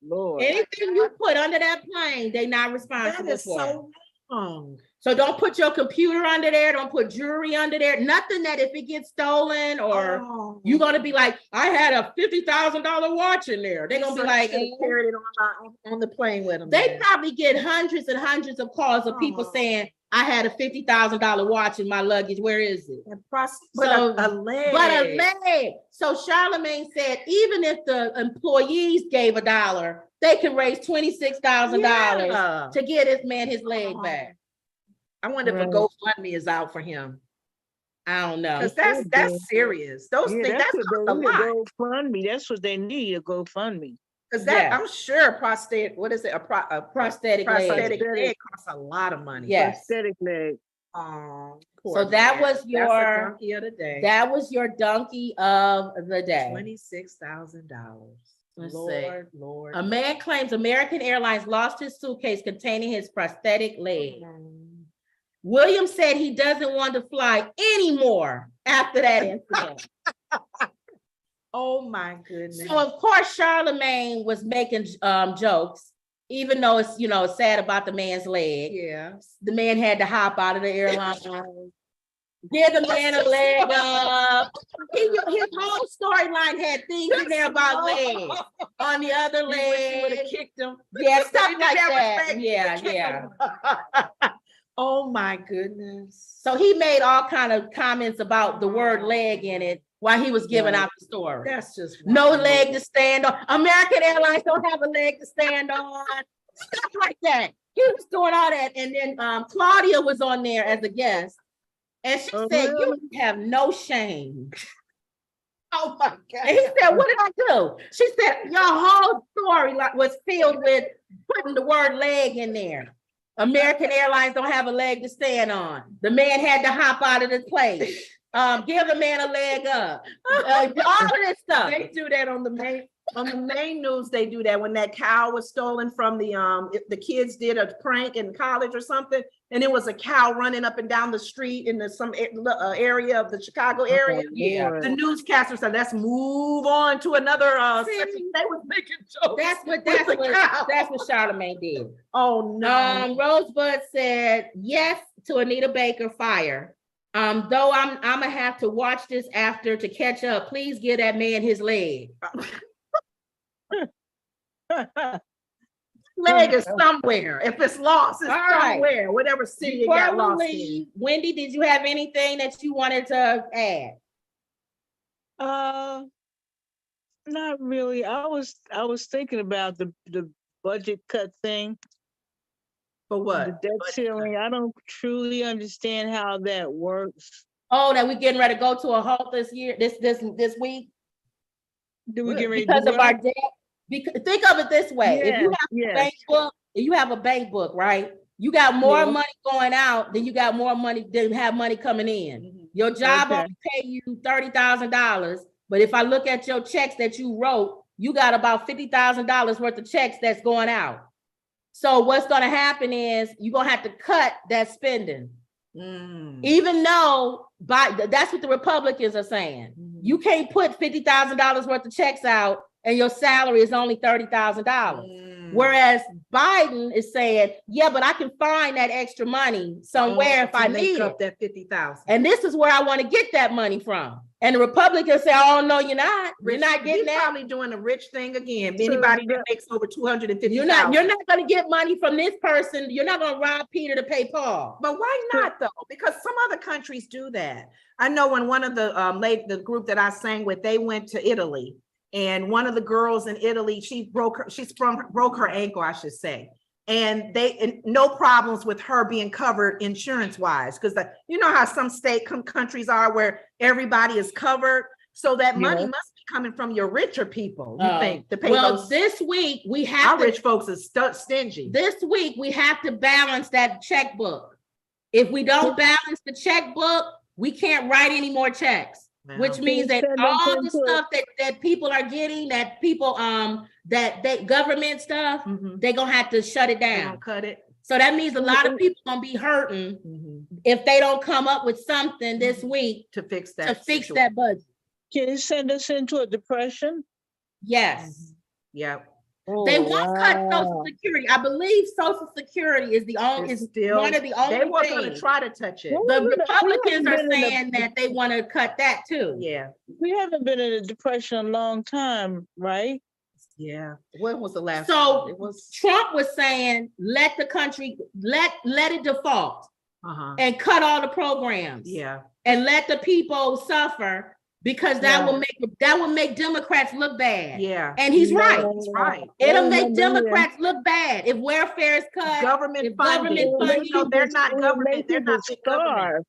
Speaker 3: Lord.
Speaker 1: Anything you put under that plane, they not
Speaker 2: That
Speaker 1: responsible
Speaker 2: is
Speaker 1: for.
Speaker 2: so wrong.
Speaker 1: So don't put your computer under there. Don't put jewelry under there. Nothing that if it gets stolen or you're going to be like, I had a $50,000 watch in there. They're going to be like,
Speaker 2: carried it on the plane with them.
Speaker 1: They probably get hundreds and hundreds of calls of people saying, I had a $50,000 watch in my luggage. Where is it?
Speaker 2: But a leg.
Speaker 1: So Charlamagne said, even if the employees gave $1, they can raise $26,000 to get this man his leg back.
Speaker 2: I wonder if a GoFundMe is out for him.
Speaker 1: I don't know.
Speaker 2: Because that's serious. Those things, that's a lot.
Speaker 3: GoFundMe. That's what they need, a GoFundMe.
Speaker 2: Because that, I'm sure prosthetic, what is it? A prosthetic leg costs a lot of money.
Speaker 1: Yes.
Speaker 3: Prosthetic leg.
Speaker 1: So that was your
Speaker 2: donkey of the day.
Speaker 1: That was your donkey of the day.
Speaker 2: $26,000.
Speaker 1: Let's
Speaker 2: Lord.
Speaker 1: A man claims American Airlines lost his suitcase containing his prosthetic leg. William said he doesn't want to fly anymore after that incident.
Speaker 2: Oh my goodness.
Speaker 1: So of course Charlamagne was making jokes, even though it's sad about the man's leg.
Speaker 2: Yeah.
Speaker 1: The man had to hop out of the airline. Give the man a leg up. His whole storyline had things in there about legs. On the other leg,
Speaker 2: would have kicked him.
Speaker 1: Yeah, stuff like that. Yeah.
Speaker 2: Oh my goodness.
Speaker 1: So he made all kind of comments about the word leg in it while he was giving out the story.
Speaker 2: That's just
Speaker 1: no leg to stand on. American Airlines don't have a leg to stand on. Stuff like that. He was doing all that. And then Claudia was on there as a guest. And she said, you have no shame.
Speaker 2: Oh my God.
Speaker 1: And he said, what did I do? She said, your whole story was filled with putting the word leg in there. American Airlines don't have a leg to stand on. The man had to hop out of the plane. Give the man a leg up. All of this stuff.
Speaker 2: They do that on the main news. They do that when that cow was stolen from the kids did a prank in college or something, and it was a cow running up and down the street in some area of the Chicago area.
Speaker 1: Yeah.
Speaker 2: The newscaster said, "Let's move on to another." They was making jokes.
Speaker 1: That's what Charlamagne did.
Speaker 2: Oh no.
Speaker 1: Rosebud said yes to Anita Baker fire. Though I'm gonna have to watch this after to catch up. Please give that man his leg.
Speaker 2: Leg is somewhere. If it's lost, it's somewhere.
Speaker 1: Right.
Speaker 2: Whatever city it got lost in.
Speaker 1: Wendy, did you have anything that you wanted to add?
Speaker 3: Not really. I was thinking about the budget cut thing.
Speaker 2: For what?
Speaker 3: The debt ceiling. I don't truly understand how that works.
Speaker 1: Oh, that we getting ready to go to a halt this year, this week?
Speaker 3: Do we get ready
Speaker 1: because
Speaker 3: to
Speaker 1: of our debt? Think of it this way: if you have a bank book, right? You got more money going out than you got more money than have money coming in. Mm-hmm. Your job only pay you $30,000, but if I look at your checks that you wrote, you got about $50,000 worth of checks that's going out. So what's going to happen is you're going to have to cut that spending. Even though that's what the Republicans are saying. You can't put $50,000 worth of checks out and your salary is only $30,000. Whereas Biden is saying, yeah, but I can find that extra money somewhere if I need it.
Speaker 2: That 50,000.
Speaker 1: And this is where I want to get that money from. And the Republicans say, oh, no, you're not. You're not getting that.
Speaker 2: Probably doing a rich thing again. Anybody that makes over $250,000.
Speaker 1: You're not going to get money from this person. You're not going to rob Peter to pay Paul.
Speaker 2: But why not though? Because some other countries do that. I know when one of the group that I sang with, they went to Italy, and one of the girls in Italy, she broke her ankle, I should say. And no problems with her being covered insurance wise, because you know how some countries are where everybody is covered. So that money must be coming from your richer people. You think to pay those? This week we have rich folks are stingy.
Speaker 1: This week we have to balance that checkbook. If we don't balance the checkbook, we can't write any more checks. Which means that all the stuff that people are getting, that people that government stuff, they're gonna have to shut it down,
Speaker 2: cut it.
Speaker 1: So that means a lot of people gonna be hurting if they don't come up with something this week
Speaker 2: to fix that
Speaker 1: that budget.
Speaker 3: Can it send us into a depression?
Speaker 1: Yes.
Speaker 2: Yep.
Speaker 1: They won't cut Social Security. I believe Social Security is one of the only
Speaker 2: They were going to
Speaker 1: things.
Speaker 2: try to touch it.
Speaker 1: The Republicans are saying that they want to cut that too.
Speaker 2: Yeah,
Speaker 3: We haven't been in a depression a long time, right?
Speaker 2: yeah. When was the last?
Speaker 1: So
Speaker 2: It was.
Speaker 1: Trump was saying, let the country, let it default and cut all the programs.
Speaker 2: Yeah.
Speaker 1: And let the people suffer, because that will make Democrats look bad.
Speaker 2: Yeah.
Speaker 1: And he's right.
Speaker 2: He's right.
Speaker 1: It'll make Democrats look bad if welfare is cut.
Speaker 2: Government funding. They're not government. They're not big government.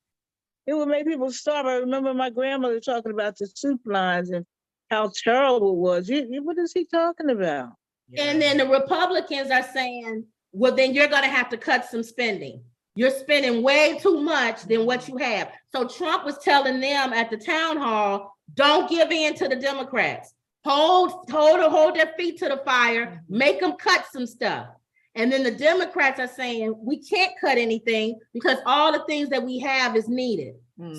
Speaker 3: It would make people starve. I remember my grandmother talking about the soup lines and how terrible it was. What is he talking about?
Speaker 1: And then the Republicans are saying, well, then you're going to have to cut some spending. You're spending way too much than what you have. So Trump was telling them at the town hall, don't give in to the Democrats. Hold their feet to the fire, make them cut some stuff. And then the Democrats are saying, we can't cut anything because all the things that we have is needed.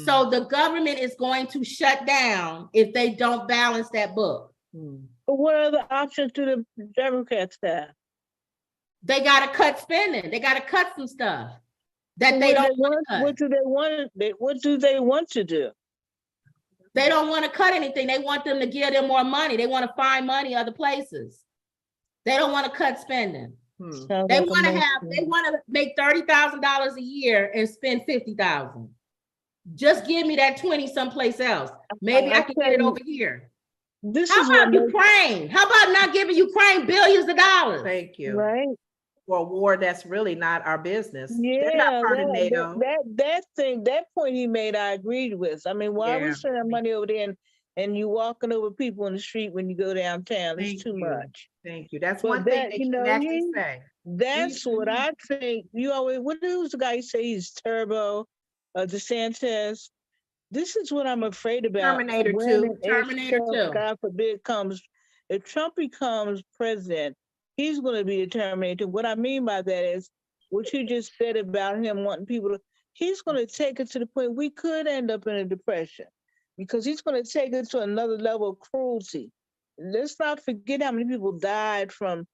Speaker 1: So the government is going to shut down if they don't balance that book.
Speaker 3: But what are the options to the Democrats have?
Speaker 1: They got to cut spending. They got to cut some stuff that they don't want to cut.
Speaker 3: What do they want? What do they want to do?
Speaker 1: They don't want to cut anything. They want them to give them more money. They want to find money other places. They don't want to cut spending. They want to make $30,000 a year and spend $50,000. Just give me that 20 someplace else. Maybe I can get it over here. How about Ukraine? How about not giving Ukraine billions of dollars?
Speaker 2: Thank you.
Speaker 3: Right.
Speaker 2: For a war that's really not our business.
Speaker 3: Yeah,
Speaker 2: they're not part of NATO.
Speaker 3: That point he made, I agreed with. I mean, why are we sending money over there and you walking over people in the street when you go downtown? It's too much.
Speaker 2: Thank you. That's one thing they can actually say.
Speaker 3: That's what I think. You always, what was the guy say? He's Turbo, DeSantis. This is what I'm afraid about.
Speaker 2: Terminator 2.
Speaker 1: Terminator 2.
Speaker 3: God forbid if Trump becomes president, he's going to be the Terminator. What I mean by that is what you just said about him wanting people to, he's going to take it to the point we could end up in a depression because he's going to take it to another level of cruelty. Let's not forget how many people died from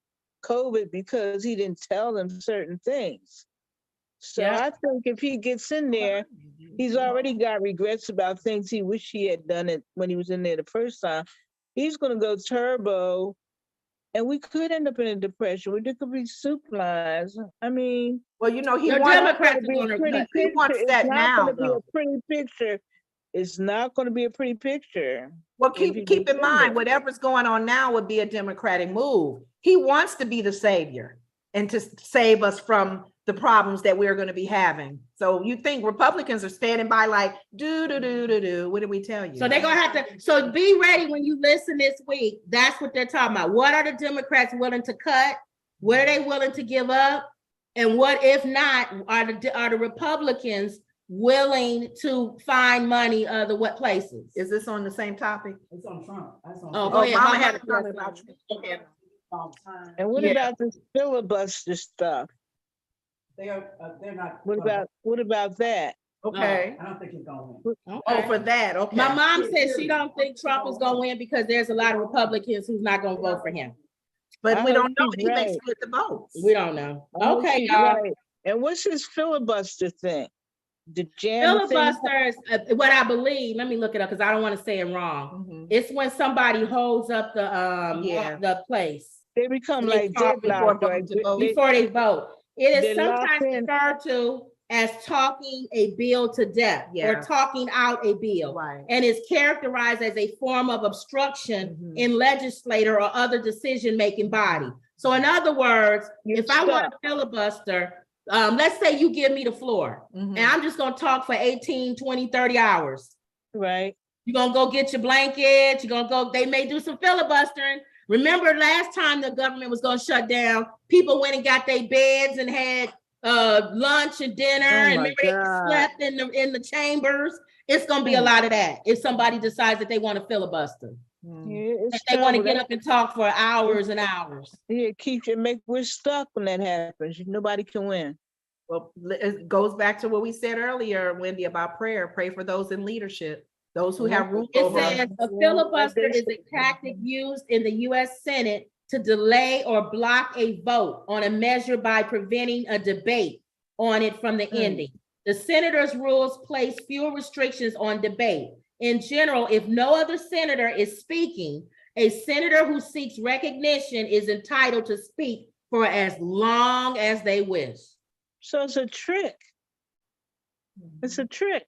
Speaker 3: COVID because he didn't tell them certain things. So I think if he gets in there, he's already got regrets about things he wished he had done it when he was in there the first time. He's going to go turbo, and we could end up in a depression. There could be soup lines. I mean,
Speaker 2: well, he wants that now.
Speaker 3: It's not going to be a pretty picture. It's not going to be a pretty picture.
Speaker 2: Well, keep in mind, whatever's going on now would be a Democratic move. He wants to be the savior and to save us from the problems that we're going to be having. So you think Republicans are standing by like, do. What did we tell you?
Speaker 1: So they're going to have to, so be ready when you listen this week. That's what they're talking about. What are the Democrats willing to cut? What are they willing to give up? And what, if not, are the Republicans willing to find money other what places?
Speaker 2: Is this on the same topic?
Speaker 4: It's on Trump. That's on
Speaker 1: Trump. Mama had a comment about
Speaker 2: Trump.
Speaker 3: And what about this filibuster stuff?
Speaker 4: They're not.
Speaker 3: What about that?
Speaker 2: Okay.
Speaker 4: I don't think he's gonna win.
Speaker 1: Okay.
Speaker 2: Oh, for that. Okay.
Speaker 1: My mom says she don't think Trump is going to win because there's a lot of Republicans who's not going to vote for him.
Speaker 2: But we don't know that he may split the votes.
Speaker 1: We don't know. Okay, y'all.
Speaker 3: Right. And what's this filibuster thing? The
Speaker 1: filibuster is what I believe. Let me look it up because I don't want to say it wrong. It's when somebody holds up the place.
Speaker 3: They become like deadlocked
Speaker 1: before they vote. It is sometimes referred to as talking a bill to death or talking out a bill.
Speaker 2: Right.
Speaker 1: And is characterized as a form of obstruction in legislator or other decision-making body. So in other words, if I want to filibuster, let's say you give me the floor and I'm just going to talk for 18, 20, 30 hours.
Speaker 3: Right.
Speaker 1: You're going to go get your blanket. You're going to go, they may do some filibustering. Remember last time the government was going to shut down, people went and got their beds and had lunch and dinner and remember they slept in the chambers. It's going to be a lot of that if somebody decides that they want to filibuster. They want to get up and talk for hours and hours.
Speaker 3: We're stuck when that happens. Nobody can win.
Speaker 2: Well, it goes back to what we said earlier, Wendy, about prayer. Pray for those in leadership. Those who have rule over.
Speaker 1: It says a filibuster is a tactic used in the U.S. Senate to delay or block a vote on a measure by preventing a debate on it from the ending. The senator's rules place fewer restrictions on debate. In general, if no other senator is speaking, a senator who seeks recognition is entitled to speak for as long as they wish.
Speaker 3: So it's a trick. It's a trick.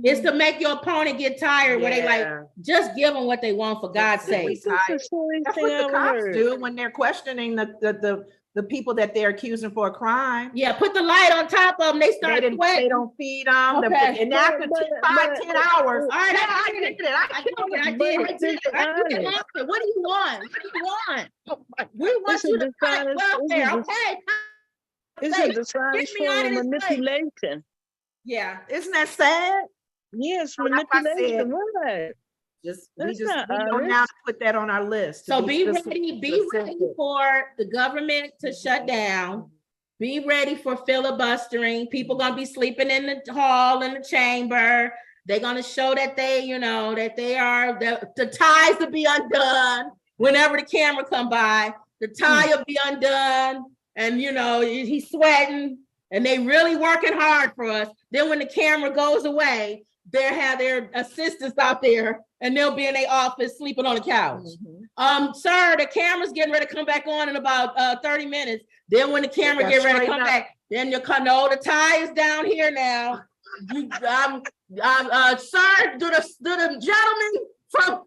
Speaker 1: It's to make your opponent get tired where they like, just give them what they want for God's sake.
Speaker 2: That's what the cops do when they're questioning the people that they're accusing for a crime.
Speaker 1: Yeah, put the light on top of them. They start sweating.
Speaker 2: They don't feed them.
Speaker 1: Okay.
Speaker 2: And after 5-10 hours.
Speaker 1: All right, I did it. What do you want? What do you want? We want you to fight welfare, okay?
Speaker 3: It's a dishonest form of manipulation.
Speaker 2: Yeah, isn't that sad?
Speaker 3: Yes, manipulation. Right.
Speaker 2: We know now to put that on our list.
Speaker 1: So be ready for the government to shut down. Be ready for filibustering. People gonna be sleeping in the hall, in the chamber. They're gonna show that they, that they are the ties to be undone whenever the camera come by. The tie will be undone, and he's sweating, and they really working hard for us. Then when the camera goes away, they'll have their assistants out there, and they'll be in their office sleeping on the couch. Sir, the camera's getting ready to come back on in about 30 minutes. Then when the camera get ready to come back, then you'll come, no, the tie is down here now. Sir, do the gentleman from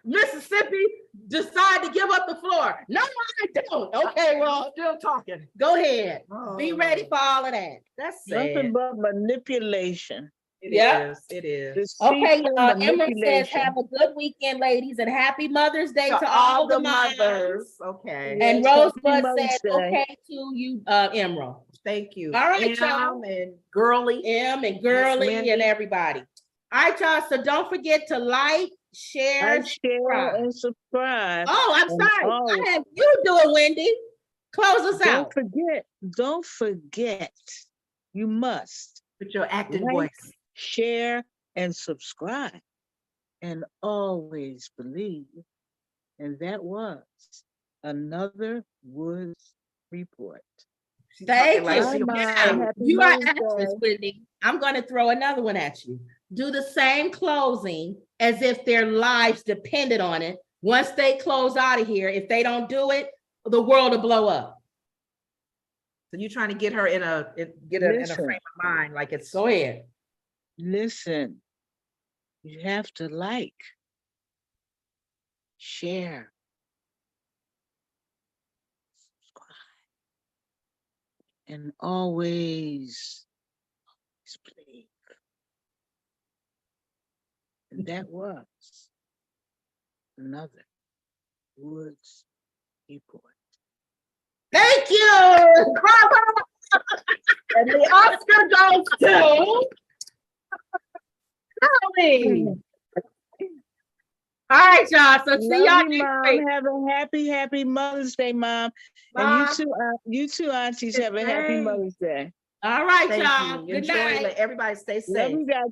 Speaker 1: Mississippi decide to give up the floor? No, I don't. Okay, well,
Speaker 2: still talking.
Speaker 1: Go ahead. Be ready for all of that.
Speaker 2: That's sad.
Speaker 3: Nothing but manipulation.
Speaker 2: It is.
Speaker 1: Okay, Emerald says, have a good weekend, ladies, and happy Mother's Day to all the mothers.
Speaker 2: Okay.
Speaker 1: And Rosebud said, okay to you, Emerald.
Speaker 2: Thank you.
Speaker 1: All right, y'all.
Speaker 2: And Girly.
Speaker 1: And Girly and everybody. All right, y'all. So don't forget to like, share,
Speaker 3: and subscribe.
Speaker 1: Oh, I'm sorry. I have you do it, Wendy. Close us out.
Speaker 3: Don't forget. You must.
Speaker 2: With your acting voice.
Speaker 3: Share and subscribe, and always believe. And that was another Woods Report.
Speaker 1: Thank you. You are actress, Wendy. I'm going to throw another one at you. Do the same closing as if their lives depended on it. Once they close out of here, if they don't do it, the world will blow up.
Speaker 2: So you're trying to get her in a frame of mind, like it's.
Speaker 1: Go ahead.
Speaker 3: Listen, you have to like, share, subscribe, and always believe. And that was another Woods Report.
Speaker 1: Thank you. And the Oscar goes to Girly. All right, y'all. So see y'all next week.
Speaker 3: Have a happy Mother's Day, Mom.
Speaker 1: Mom.
Speaker 3: And you two aunties have a happy Mother's Day.
Speaker 1: All right, y'all. Good night.
Speaker 2: Everybody stay safe.
Speaker 3: Love you guys.